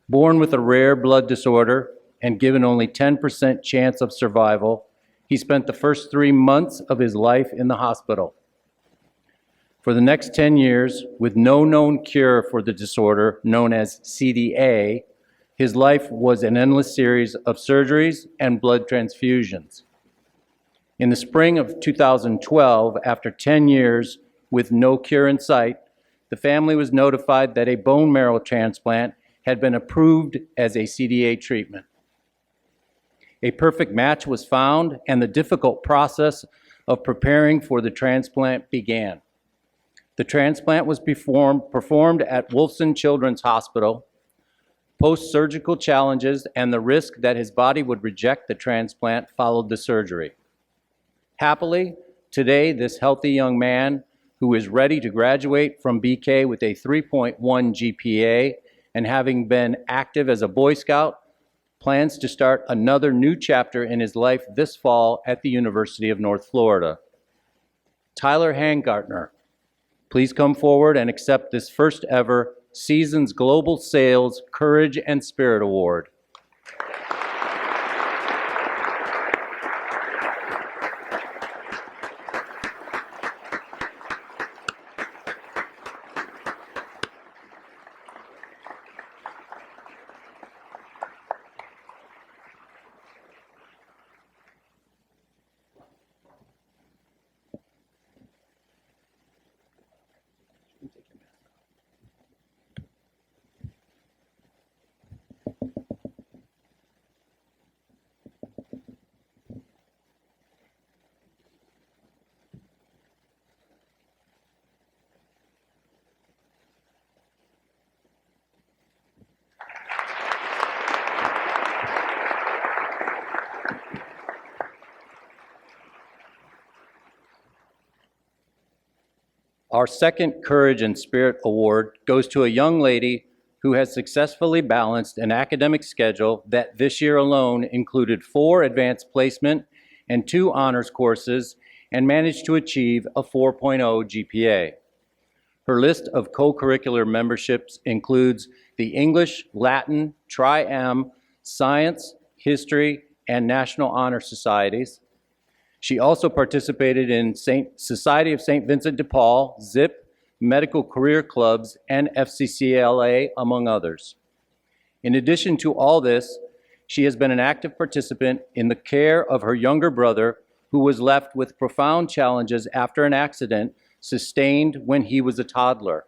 Speaker 7: Born with a rare blood disorder and given only 10% chance of survival, he spent the first 3 months of his life in the hospital. For the next 10 years, with no known cure for the disorder known as CDA, his life was an endless series of surgeries and blood transfusions. In the spring of 2012, after 10 years with no cure in sight, the family was notified that a bone marrow transplant had been approved as a CDA treatment. A perfect match was found, and the difficult process of preparing for the transplant began. The transplant was performed at Wolfson Children's Hospital. Post-surgical challenges and the risk that his body would reject the transplant followed the surgery. Happily, today, this healthy young man, who is ready to graduate from BK with a 3.1 GPA and having been active as a Boy Scout, plans to start another new chapter in his life this fall at the University of North Florida. Tyler Hangartner, please come forward and accept this first ever Seasons Global Sales Courage and Spirit Award. Our second Courage and Spirit Award goes to a young lady who has successfully balanced an academic schedule that this year alone included 4 advanced placement and 2 honors courses and managed to achieve a 4.0 GPA. Her list of co-curricular memberships includes the English, Latin, Tri-M, Science, History, and National Honor Societies. She also participated in Society of St. Vincent de Paul, ZIP, Medical Career Clubs, and FCCLA, among others. In addition to all this, she has been an active participant in the care of her younger brother, who was left with profound challenges after an accident sustained when he was a toddler.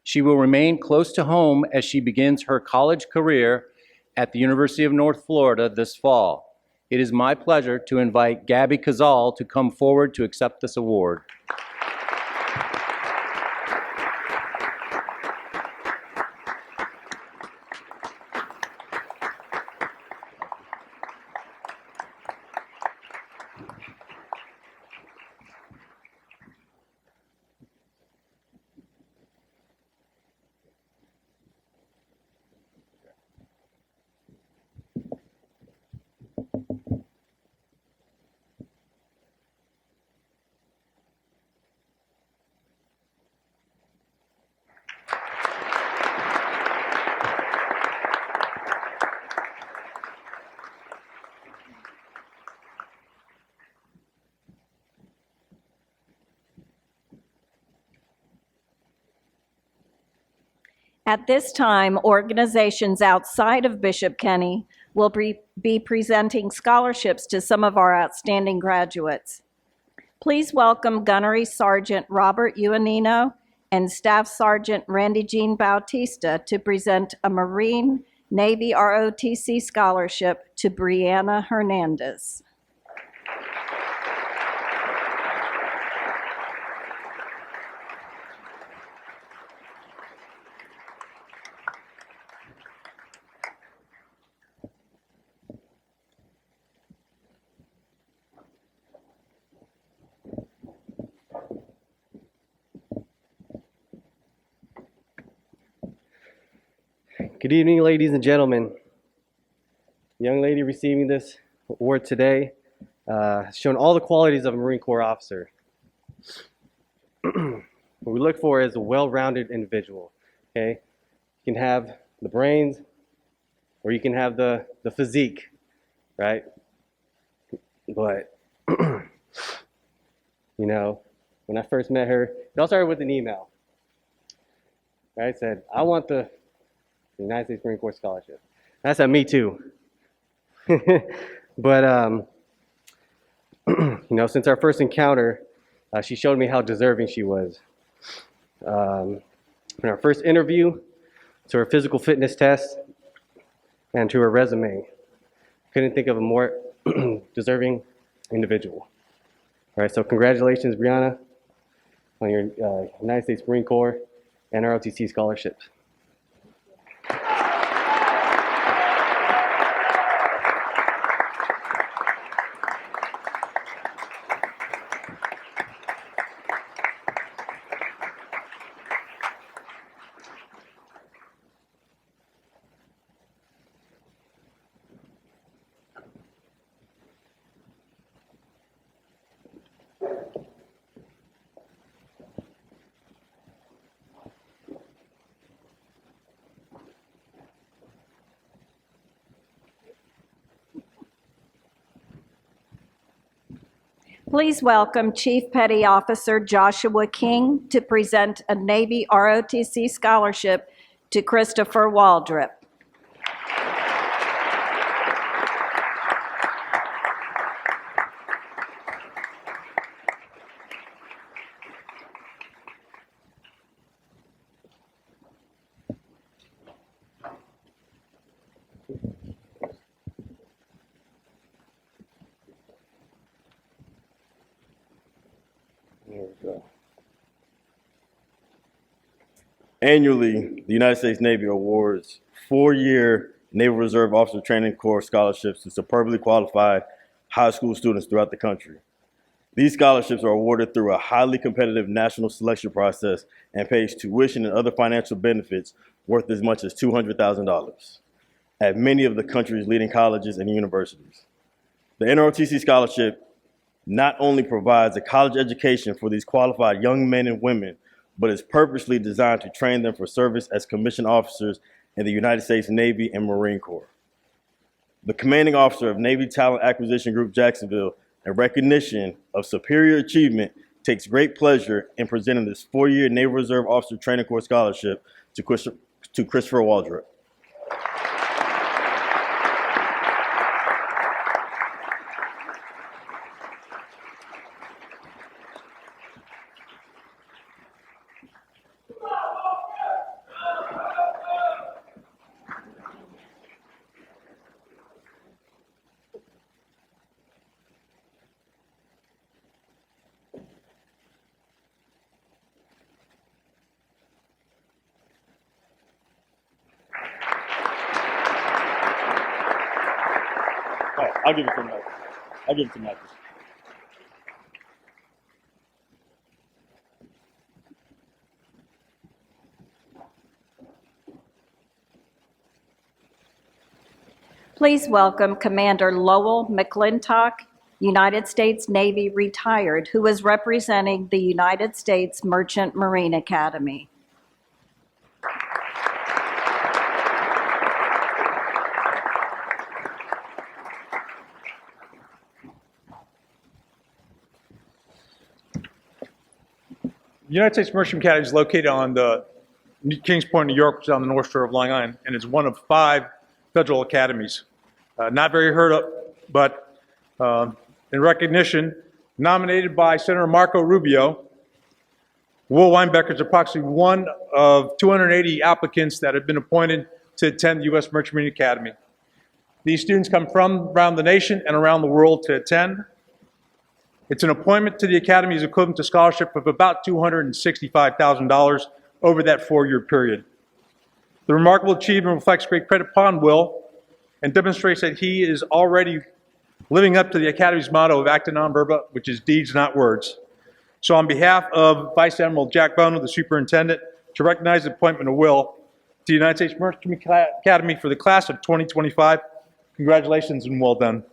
Speaker 7: She will remain close to home as she begins her college career at the University of North Florida this fall. It is my pleasure to invite Gabby Cazal to come forward to accept this award.
Speaker 2: At this time, organizations outside of Bishop Kenny will be presenting scholarships to some of our outstanding graduates. Please welcome Gunnery Sergeant Robert Uanino and Staff Sergeant Randy Jean Bautista to present a Marine Navy ROTC scholarship to Brianna Hernandez.
Speaker 6: Good evening, ladies and gentlemen. The young lady receiving this award today has shown all the qualities of a Marine Corps officer. What we look for is a well-rounded individual, okay? You can have the brains or you can have the physique, right? But, you know, when I first met her, it all started with an email. Right? I said, I want the United States Marine Corps scholarship. And I said, me too. But Since our first encounter, she showed me how deserving she was. From our first interview, to her physical fitness test, and to her resume. Couldn't think of a more deserving individual. All right, so congratulations, Brianna, on your United States Marine Corps and ROTC scholarship.
Speaker 2: Please welcome Chief Petty Officer Joshua King to present a Navy ROTC scholarship to Christopher Waldrop.
Speaker 8: There we go. Annually, the United States Navy awards 4-year Naval Reserve Officer Training Corps scholarships to superbly qualified high school students throughout the country. These scholarships are awarded through a highly competitive national selection process and pays tuition and other financial benefits worth as much as $200,000 at many of the country's leading colleges and universities. The NROTC scholarship not only provides a college education for these qualified young men and women, but is purposely designed to train them for service as commissioned officers in the United States Navy and Marine Corps. The commanding officer of Navy Talent Acquisition Group Jacksonville, in recognition of superior achievement, takes great pleasure in presenting this 4-year Naval Reserve Officer Training Corps scholarship to Christopher Waldrop. Oh, I'll give it to Matt. I'll give it to Matt.
Speaker 2: Please welcome Commander Lowell McClintock, United States Navy retired, who is representing the United States Merchant Marine Academy.
Speaker 9: The United States Merchant Academy is located on the Kings Point, New York, which is on the North Shore of Long Island, and is one of 5 federal academies. Not very heard of, but in recognition, nominated by Senator Marco Rubio, Will Weinbecker is approximately one of 280 applicants that have been appointed to attend the U.S. Merchant Marine Academy. These students come from around the nation and around the world to attend. It's an appointment to the Academy is equivalent to scholarship of about $265,000 over that 4-year period. The remarkable achievement reflects great credit upon Will and demonstrates that he is already living up to the Academy's motto of acta non verba, which is deeds, not words. So on behalf of Vice Admiral Jack Bono, the superintendent, to recognize the appointment of Will to the United States Merchant Academy for the class of 2025, congratulations and well done.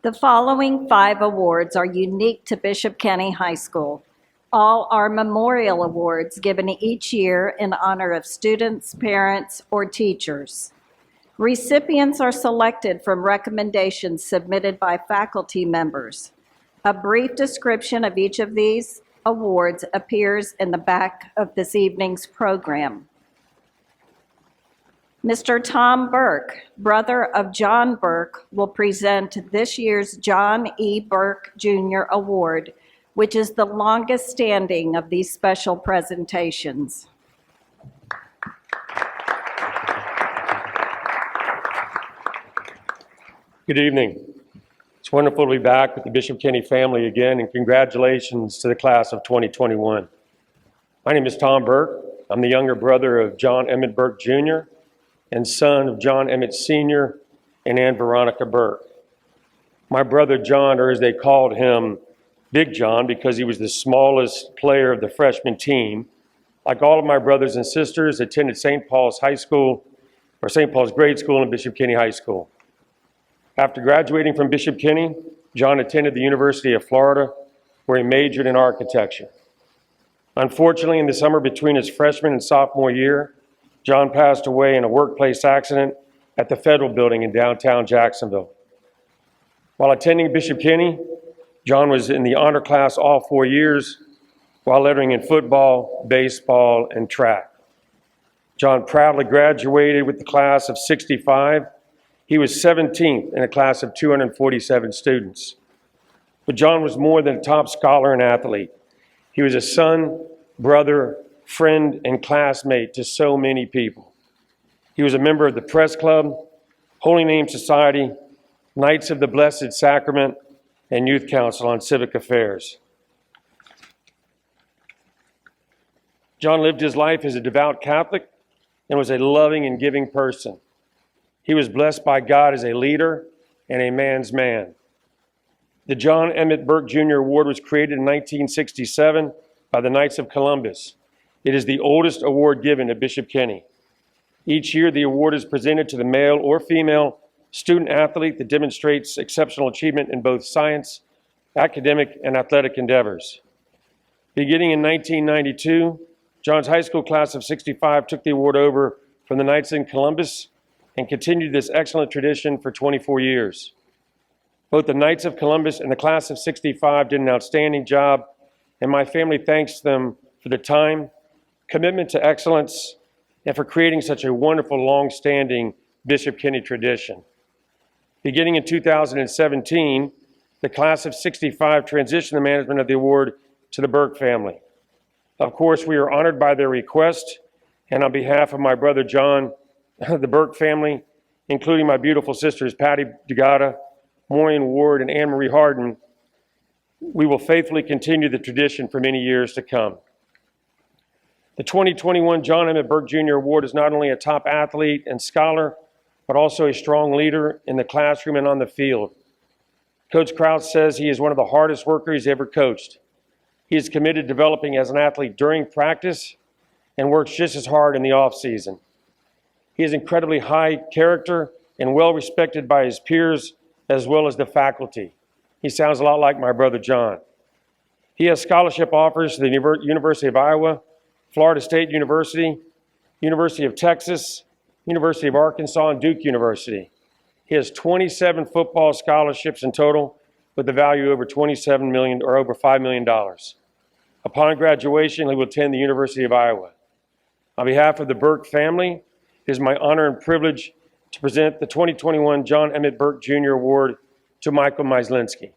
Speaker 2: The following 5 awards are unique to Bishop Kenny High School. All are memorial awards given each year in honor of students, parents, or teachers. Recipients are selected from recommendations submitted by faculty members. A brief description of each of these awards appears in the back of this evening's program. Mr. Tom Burke, brother of John Burke, will present this year's John E. Burke Jr. Award, which is the longest standing of these special presentations.
Speaker 10: Good evening. It's wonderful to be back with the Bishop Kenny family again, and congratulations to the class of 2021. My name is Tom Burke. I'm the younger brother of John Emmett Burke Jr. and son of John Emmett Sr. and Ann Veronica Burke. My brother John, or as they called him, Big John, because he was the smallest player of the freshman team, like all of my brothers and sisters, attended St. Paul's High School, or St. Paul's Grade School and Bishop Kenny High School. After graduating from Bishop Kenny, John attended the University of Florida, where he majored in architecture. Unfortunately, in the summer between his freshman and sophomore year, John passed away in a workplace accident at the Federal Building in downtown Jacksonville. While attending Bishop Kenny, John was in the honor class all 4 years, while lettering in football, baseball, and track. John proudly graduated with the class of 65. He was 17th in a class of 247 students. But John was more than a top scholar and athlete. He was a son, brother, friend, and classmate to so many people. He was a member of the Press Club, Holy Name Society, Knights of the Blessed Sacrament, and Youth Council on Civic Affairs. John lived his life as a devout Catholic and was a loving and giving person. He was blessed by God as a leader and a man's man. The John Emmett Burke Jr. Award was created in 1967 by the Knights of Columbus. It is the oldest award given at Bishop Kenny. Each year, the award is presented to the male or female student athlete that demonstrates exceptional achievement in both science, academic, and athletic endeavors. Beginning in 1992, John's high school class of 65 took the award over from the Knights in Columbus and continued this excellent tradition for 24 years. Both the Knights of Columbus and the class of 65 did an outstanding job, and my family thanks them for the time, commitment to excellence, and for creating such a wonderful, long-standing Bishop Kenny tradition. Beginning in 2017, the class of 65 transitioned the management of the award to the Burke family. Of course, we are honored by their request, and on behalf of my brother John, the Burke family, including my beautiful sisters Patty DeGata, Maureen Ward, and Anne Marie Harden, we will faithfully continue the tradition for many years to come. The 2021 John Emmett Burke Jr. Award is not only a top athlete and scholar, but also a strong leader in the classroom and on the field. Coach Krause says he is one of the hardest workers he's ever coached. He is committed to developing as an athlete during practice and works just as hard in the off season. He is incredibly high character and well respected by his peers as well as the faculty. He sounds a lot like my brother John. He has scholarship offers to the University of Iowa, Florida State University, University of Texas, University of Arkansas, and Duke University. He has 27 football scholarships in total with a value over $27 million or over $5 million. Upon graduation, he will attend the University of Iowa. On behalf of the Burke family, it is my honor and privilege to present the 2021 John Emmett Burke Jr. Award to Michael Myslinski.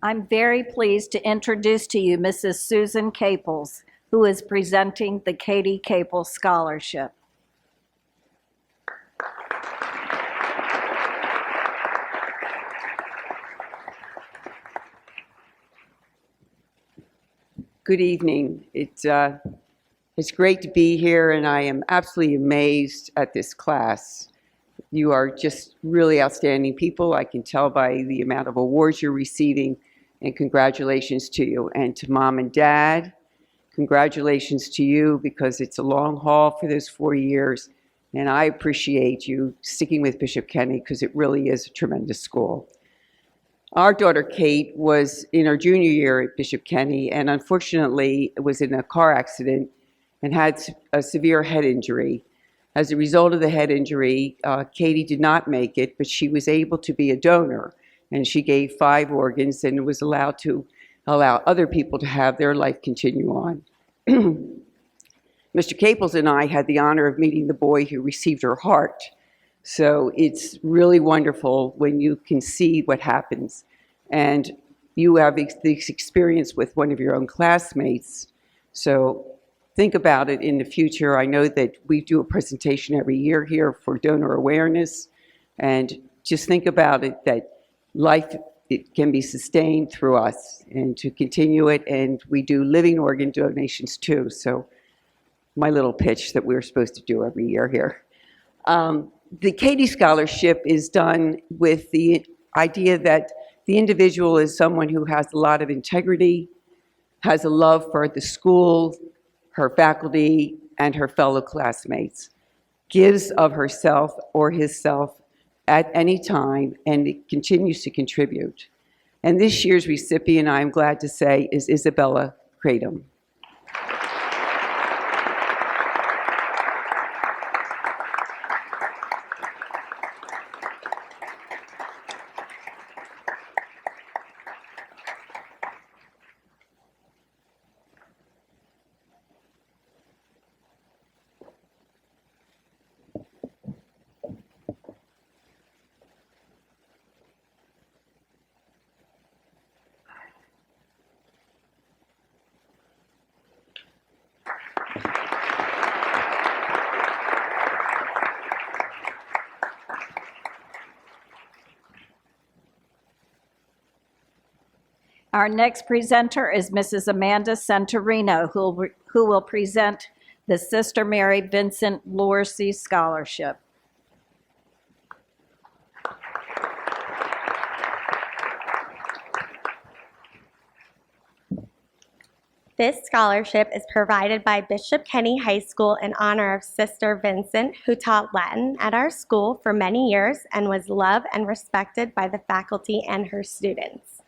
Speaker 2: I'm very pleased to introduce to you Mrs. Susan Caples, who is presenting the Katie Caples Scholarship.
Speaker 11: Good evening. It's great to be here, and I am absolutely amazed at this class. You are just really outstanding people. I can tell by the amount of awards you're receiving, and congratulations to you. And to Mom and Dad, congratulations to you, because it's a long haul for those 4 years, and I appreciate you sticking with Bishop Kenny, because it really is a tremendous school. Our daughter Kate was in her junior year at Bishop Kenny, and unfortunately was in a car accident and had a severe head injury. As a result of the head injury, Katie did not make it, but she was able to be a donor, and she gave 5 organs and was allowed to allow other people to have their life continue on. Mr. Caples and I had the honor of meeting the boy who received her heart. So it's really wonderful when you can see what happens. And you have this experience with one of your own classmates. So think about it in the future. I know that we do a presentation every year here for donor awareness. And just think about it, that life, it can be sustained through us, and to continue it. And we do living organ donations too. So my little pitch that we're supposed to do every year here. The Katie Scholarship is done with the idea that the individual is someone who has a lot of integrity, has a love for the school, her faculty, and her fellow classmates, gives of herself or himself at any time, and continues to contribute. And this year's recipient, I'm glad to say, is Isabella Kratom.
Speaker 2: Our next presenter is Mrs. Amanda Santorino, who will present the Sister Mary Vincent Lorsey Scholarship.
Speaker 12: This scholarship is provided by Bishop Kenny High School in honor of Sister Vincent, who taught Latin at our school for many years and was loved and respected by the faculty and her students.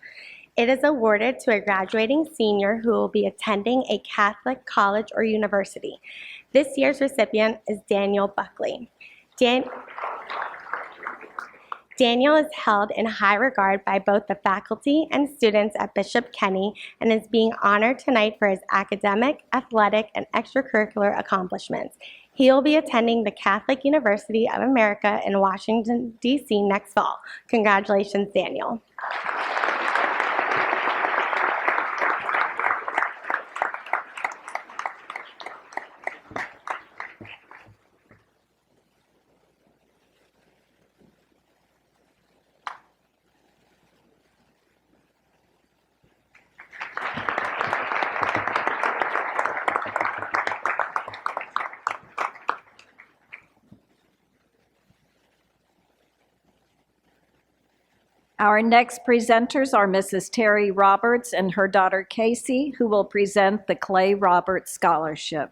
Speaker 12: It is awarded to a graduating senior who will be attending a Catholic college or university. This year's recipient is Daniel Buckley. Daniel is held in high regard by both the faculty and students at Bishop Kenny and is being honored tonight for his academic, athletic, and extracurricular accomplishments. He will be attending the Catholic University of America in Washington, D.C. next fall. Congratulations, Daniel.
Speaker 2: Our next presenters are Mrs. Terry Roberts and her daughter Casey, who will present the Clay Roberts Scholarship.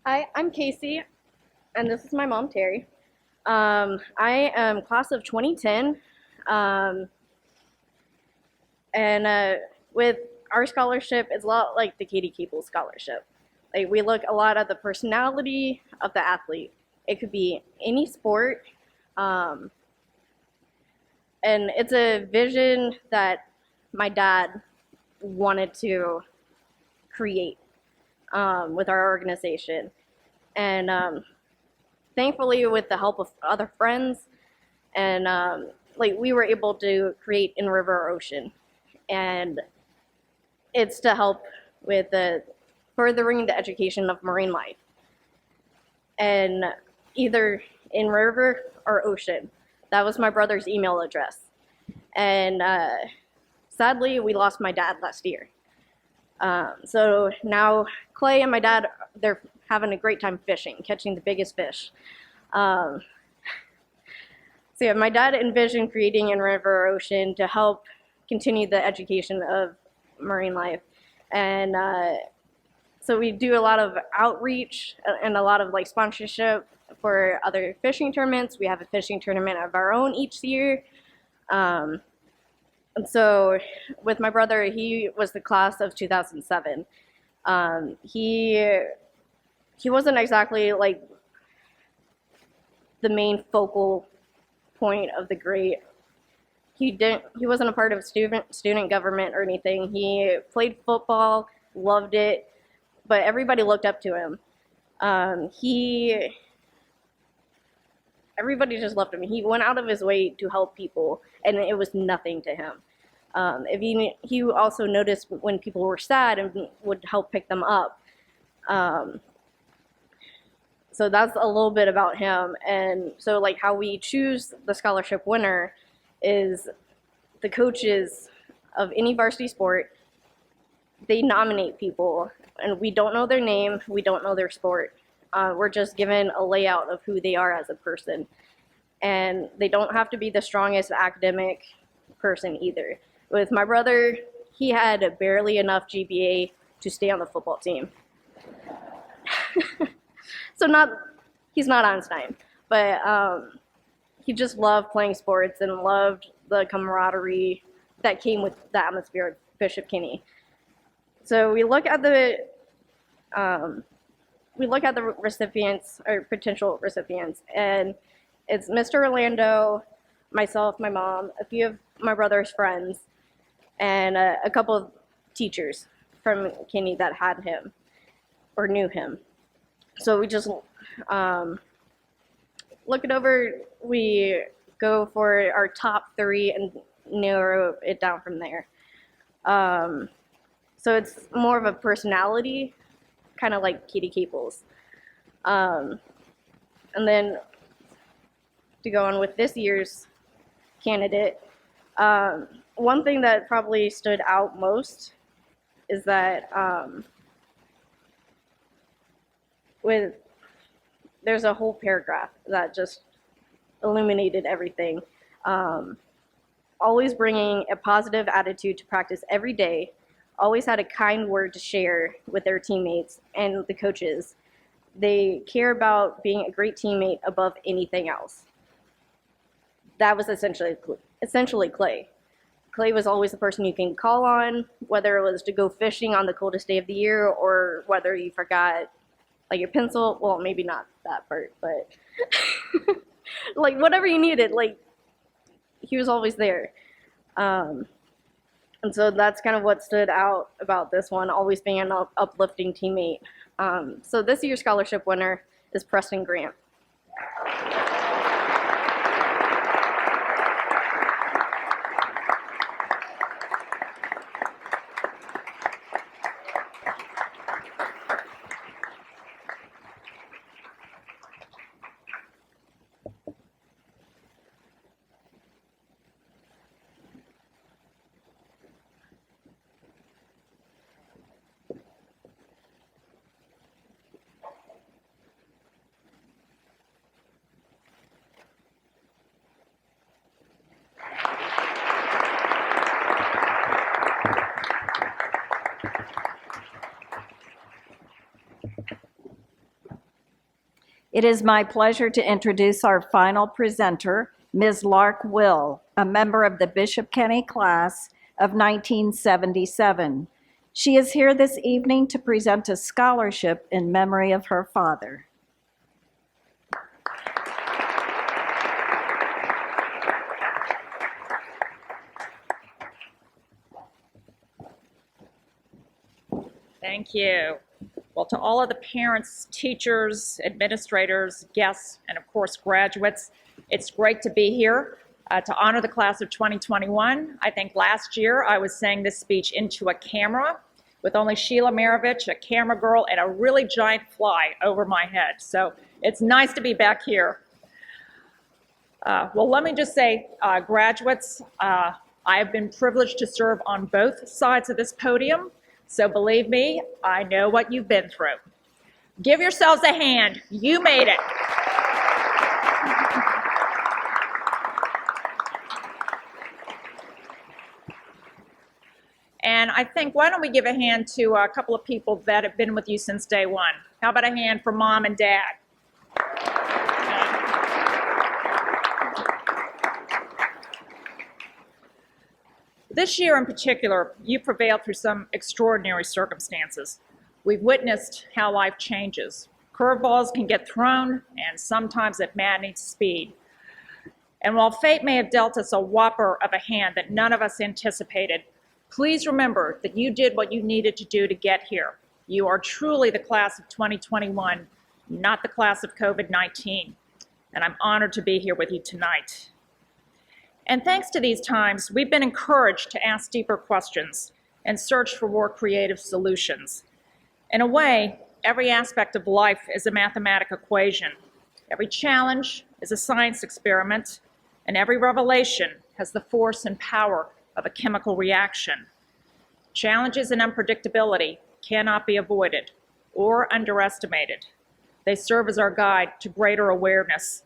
Speaker 13: Hi, I'm Casey, and this is my mom, Terry. I am class of 2010, with our scholarship, it's a lot like the Katie Caples Scholarship. Like, we look a lot at the personality of the athlete. It could be any sport. And it's a vision that my dad wanted to create with our organization. And thankfully, with the help of other friends, and we were able to create In River Ocean. And it's to help with furthering the education of marine life. And either in river or ocean. That was my brother's email address. And sadly, we lost my dad last year. So now Clay and my dad, they're having a great time fishing, catching the biggest fish. So yeah, my dad envisioned creating In River Ocean to help continue the education of marine life. And so we do a lot of outreach and a lot of sponsorship for other fishing tournaments. We have a fishing tournament of our own each year. And so with my brother, he was the class of 2007. He wasn't exactly the main focal point of the grade. He wasn't a part of student government or anything. He played football, loved it, but everybody looked up to him. Everybody just loved him. He went out of his way to help people, and it was nothing to him. He also noticed when people were sad and would help pick them up. So that's a little bit about him. And so how we choose the scholarship winner is the coaches of any varsity sport, they nominate people, and we don't know their name, we don't know their sport. We're just given a layout of who they are as a person. And they don't have to be the strongest academic person either. With my brother, he had barely enough GPA to stay on the football team. So he's not Einstein, but he just loved playing sports and loved the camaraderie that came with the atmosphere of Bishop Kenny. So we look at the recipients or potential recipients, and it's Mr. Orlando, myself, my mom, a few of my brother's friends, and a couple of teachers from Kenny that had him or knew him. So we just look it over. We go for our top 3 and narrow it down from there. So it's more of a personality, kind of like Katie Caples. And then to go on with this year's candidate, one thing that probably stood out most is that there's a whole paragraph that just illuminated everything. Always bringing a positive attitude to practice every day, always had a kind word to share with their teammates and the coaches. They care about being a great teammate above anything else. That was essentially Clay. Clay was always the person you can call on, whether it was to go fishing on the coldest day of the year or whether you forgot your pencil. Well, maybe not that part, but whatever you needed, he was always there. And so that's kind of what stood out about this one, always being an uplifting teammate. So this year's scholarship winner is Preston Grant.
Speaker 2: It is my pleasure to introduce our final presenter, Ms. Lark Will, a member of the Bishop Kenny class of 1977. She is here this evening to present a scholarship in memory of her father.
Speaker 14: Thank you. Well, to all of the parents, teachers, administrators, guests, and of course graduates, it's great to be here to honor the class of 2021. I think last year I was saying this speech into a camera with only Sheila Maravich, a camera girl, and a really giant fly over my head. So it's nice to be back here. Well, let me just say, graduates, I have been privileged to serve on both sides of this podium. So believe me, I know what you've been through. Give yourselves a hand. You made it. And I think, why don't we give a hand to a couple of people that have been with you since day one? How about a hand for Mom and Dad? This year in particular, you prevailed through some extraordinary circumstances. We've witnessed how life changes. Curveballs can get thrown, and sometimes at maddening speed. And while fate may have dealt us a whopper of a hand that none of us anticipated, please remember that you did what you needed to do to get here. You are truly the class of 2021, not the class of COVID-19. And I'm honored to be here with you tonight. And thanks to these times, we've been encouraged to ask deeper questions and search for more creative solutions. In a way, every aspect of life is a mathematical equation. Every challenge is a science experiment, and every revelation has the force and power of a chemical reaction. Challenges and unpredictability cannot be avoided or underestimated. They serve as our guide to greater awareness.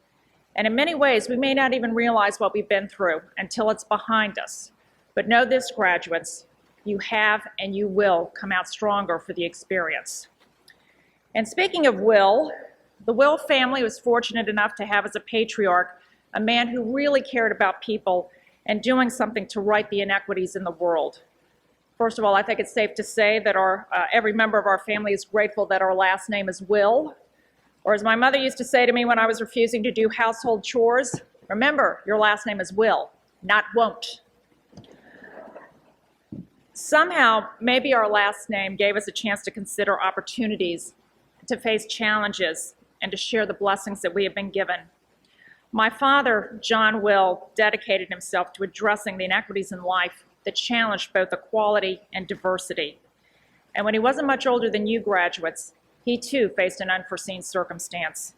Speaker 14: And in many ways, we may not even realize what we've been through until it's behind us. But know this, graduates, you have and you will come out stronger for the experience. And speaking of Will, the Will family was fortunate enough to have as a patriarch a man who really cared about people and doing something to right the inequities in the world. First of all, I think it's safe to say that every member of our family is grateful that our last name is Will. Or as my mother used to say to me when I was refusing to do household chores, remember, your last name is Will, not won't. Somehow, maybe our last name gave us a chance to consider opportunities, to face challenges, and to share the blessings that we have been given. My father, John Will, dedicated himself to addressing the inequities in life that challenged both equality and diversity. And when he wasn't much older than you graduates, he too faced an unforeseen circumstance.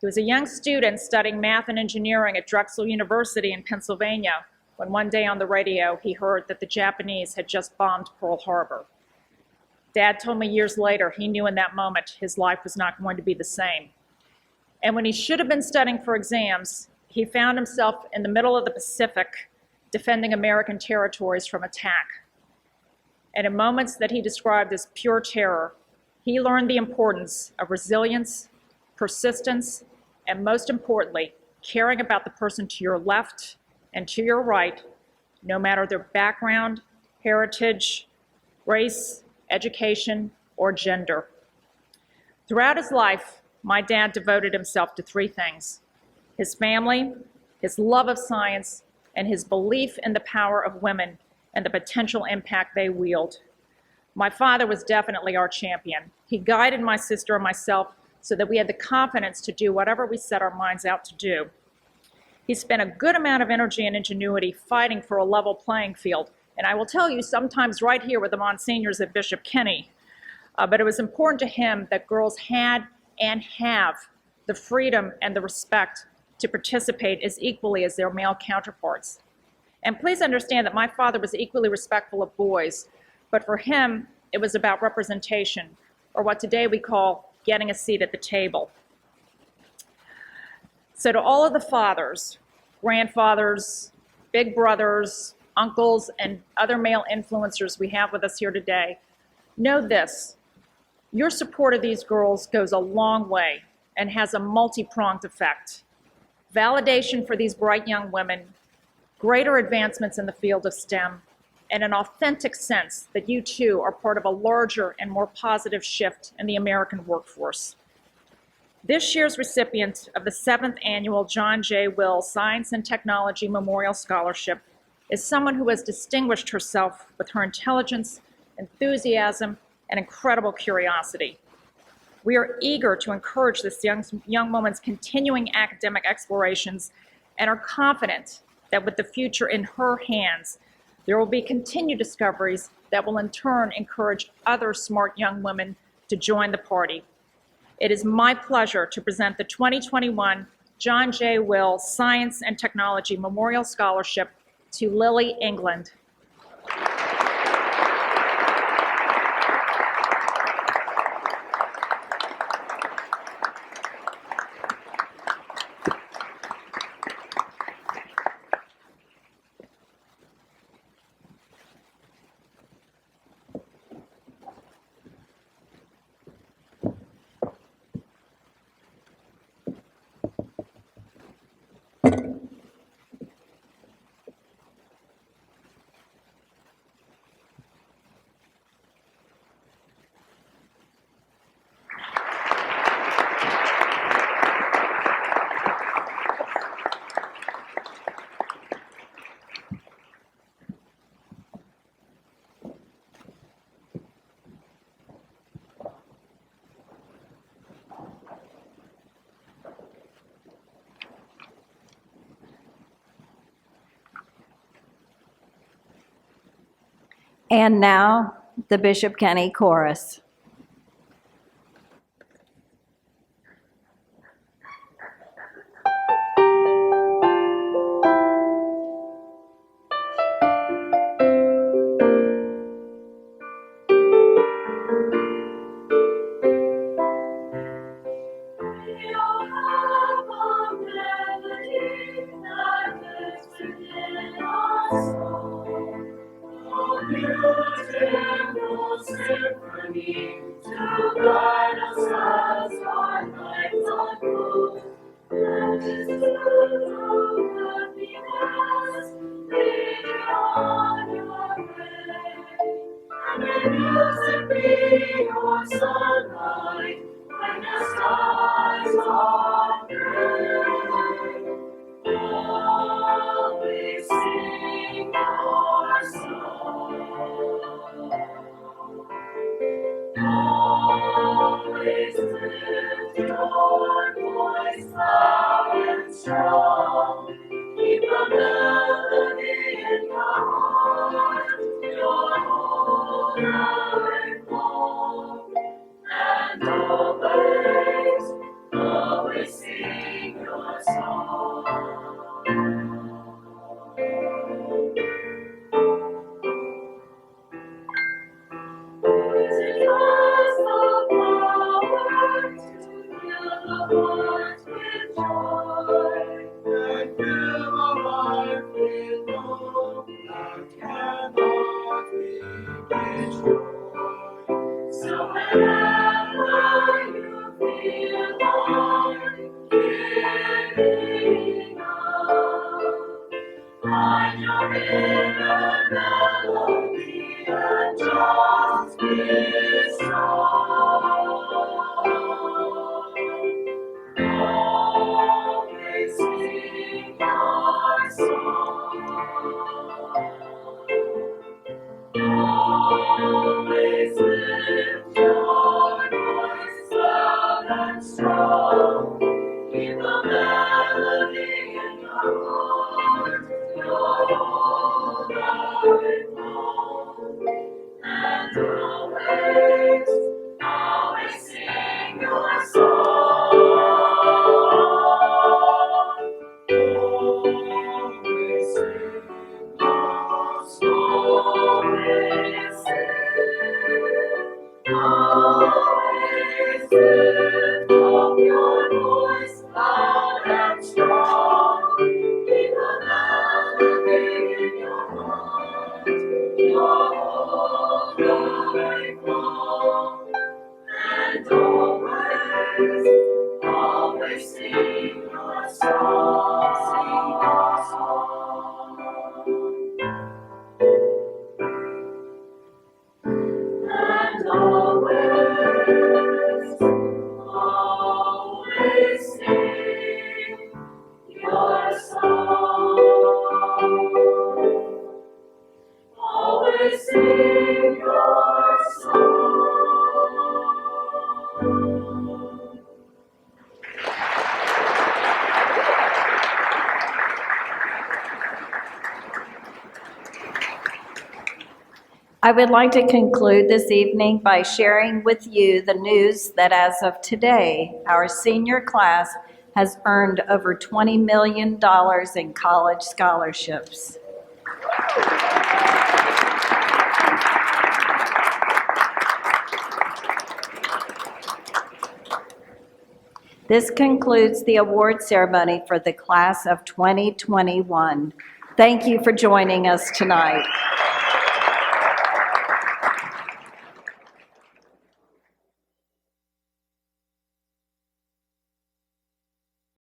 Speaker 14: He was a young student studying math and engineering at Drexel University in Pennsylvania when one day on the radio he heard that the Japanese had just bombed Pearl Harbor. Dad told me years later he knew in that moment his life was not going to be the same. And when he should have been studying for exams, he found himself in the middle of the Pacific defending American territories from attack. And in moments that he described as pure terror, he learned the importance of resilience, persistence, and most importantly, caring about the person to your left and to your right, no matter their background, heritage, race, education, or gender. Throughout his life, my dad devoted himself to three things: his family, his love of science, and his belief in the power of women and the potential impact they wield. My father was definitely our champion. He guided my sister and myself so that we had the confidence to do whatever we set our minds out to do. He spent a good amount of energy and ingenuity fighting for a level playing field. And I will tell you, sometimes right here with the Monsignors at Bishop Kenny, but it was important to him that girls had and have the freedom and the respect to participate as equally as their male counterparts. And please understand that my father was equally respectful of boys, but for him, it was about representation, or what today we call getting a seat at the table. So to all of the fathers, grandfathers, big brothers, uncles, and other male influencers we have with us here today, know this: your support of these girls goes a long way and has a multi-pronged effect. Validation for these bright young women, greater advancements in the field of STEM, and an authentic sense that you too are part of a larger and more positive shift in the American workforce. This year's recipient of the 7th Annual John J. Will Science and Technology Memorial Scholarship is someone who has distinguished herself with her intelligence, enthusiasm, and incredible curiosity. We are eager to encourage this young woman's continuing academic explorations and are confident that with the future in her hands, there will be continued discoveries that will in turn encourage other smart young women to join the party. It is my pleasure to present the 2021 John J. Will Science and Technology Memorial Scholarship to Lily England.
Speaker 2: And now, the Bishop Kenny Chorus.
Speaker 15: Symphony to guide us as our lives unfold. Let this truth of happiness be on your way. And may music be your sunlight when the skies are gray. Always sing your song. Always lift your voice loud and strong. Keep a melody in your heart, your whole life long. And always sing your song. Music has the power to fill the heart with joy, and fill the heart with hope that cannot be destroyed. So whenever you feel like giving up, find your inner melody and just be strong. Always sing your song. Always lift your voice loud and strong. Keep a melody in your heart, your whole life long. And always sing your song. Always sing your song. Always sing. Always lift up your voice loud and strong. Keep a melody in your heart, your whole life long. And always sing your song, sing your song. And always sing your song. Always sing your song.
Speaker 2: I would like to conclude this evening by sharing with you the news that as of today, our senior class has earned over $20 million in college scholarships. This concludes the award ceremony for the class of 2021. Thank you for joining us tonight.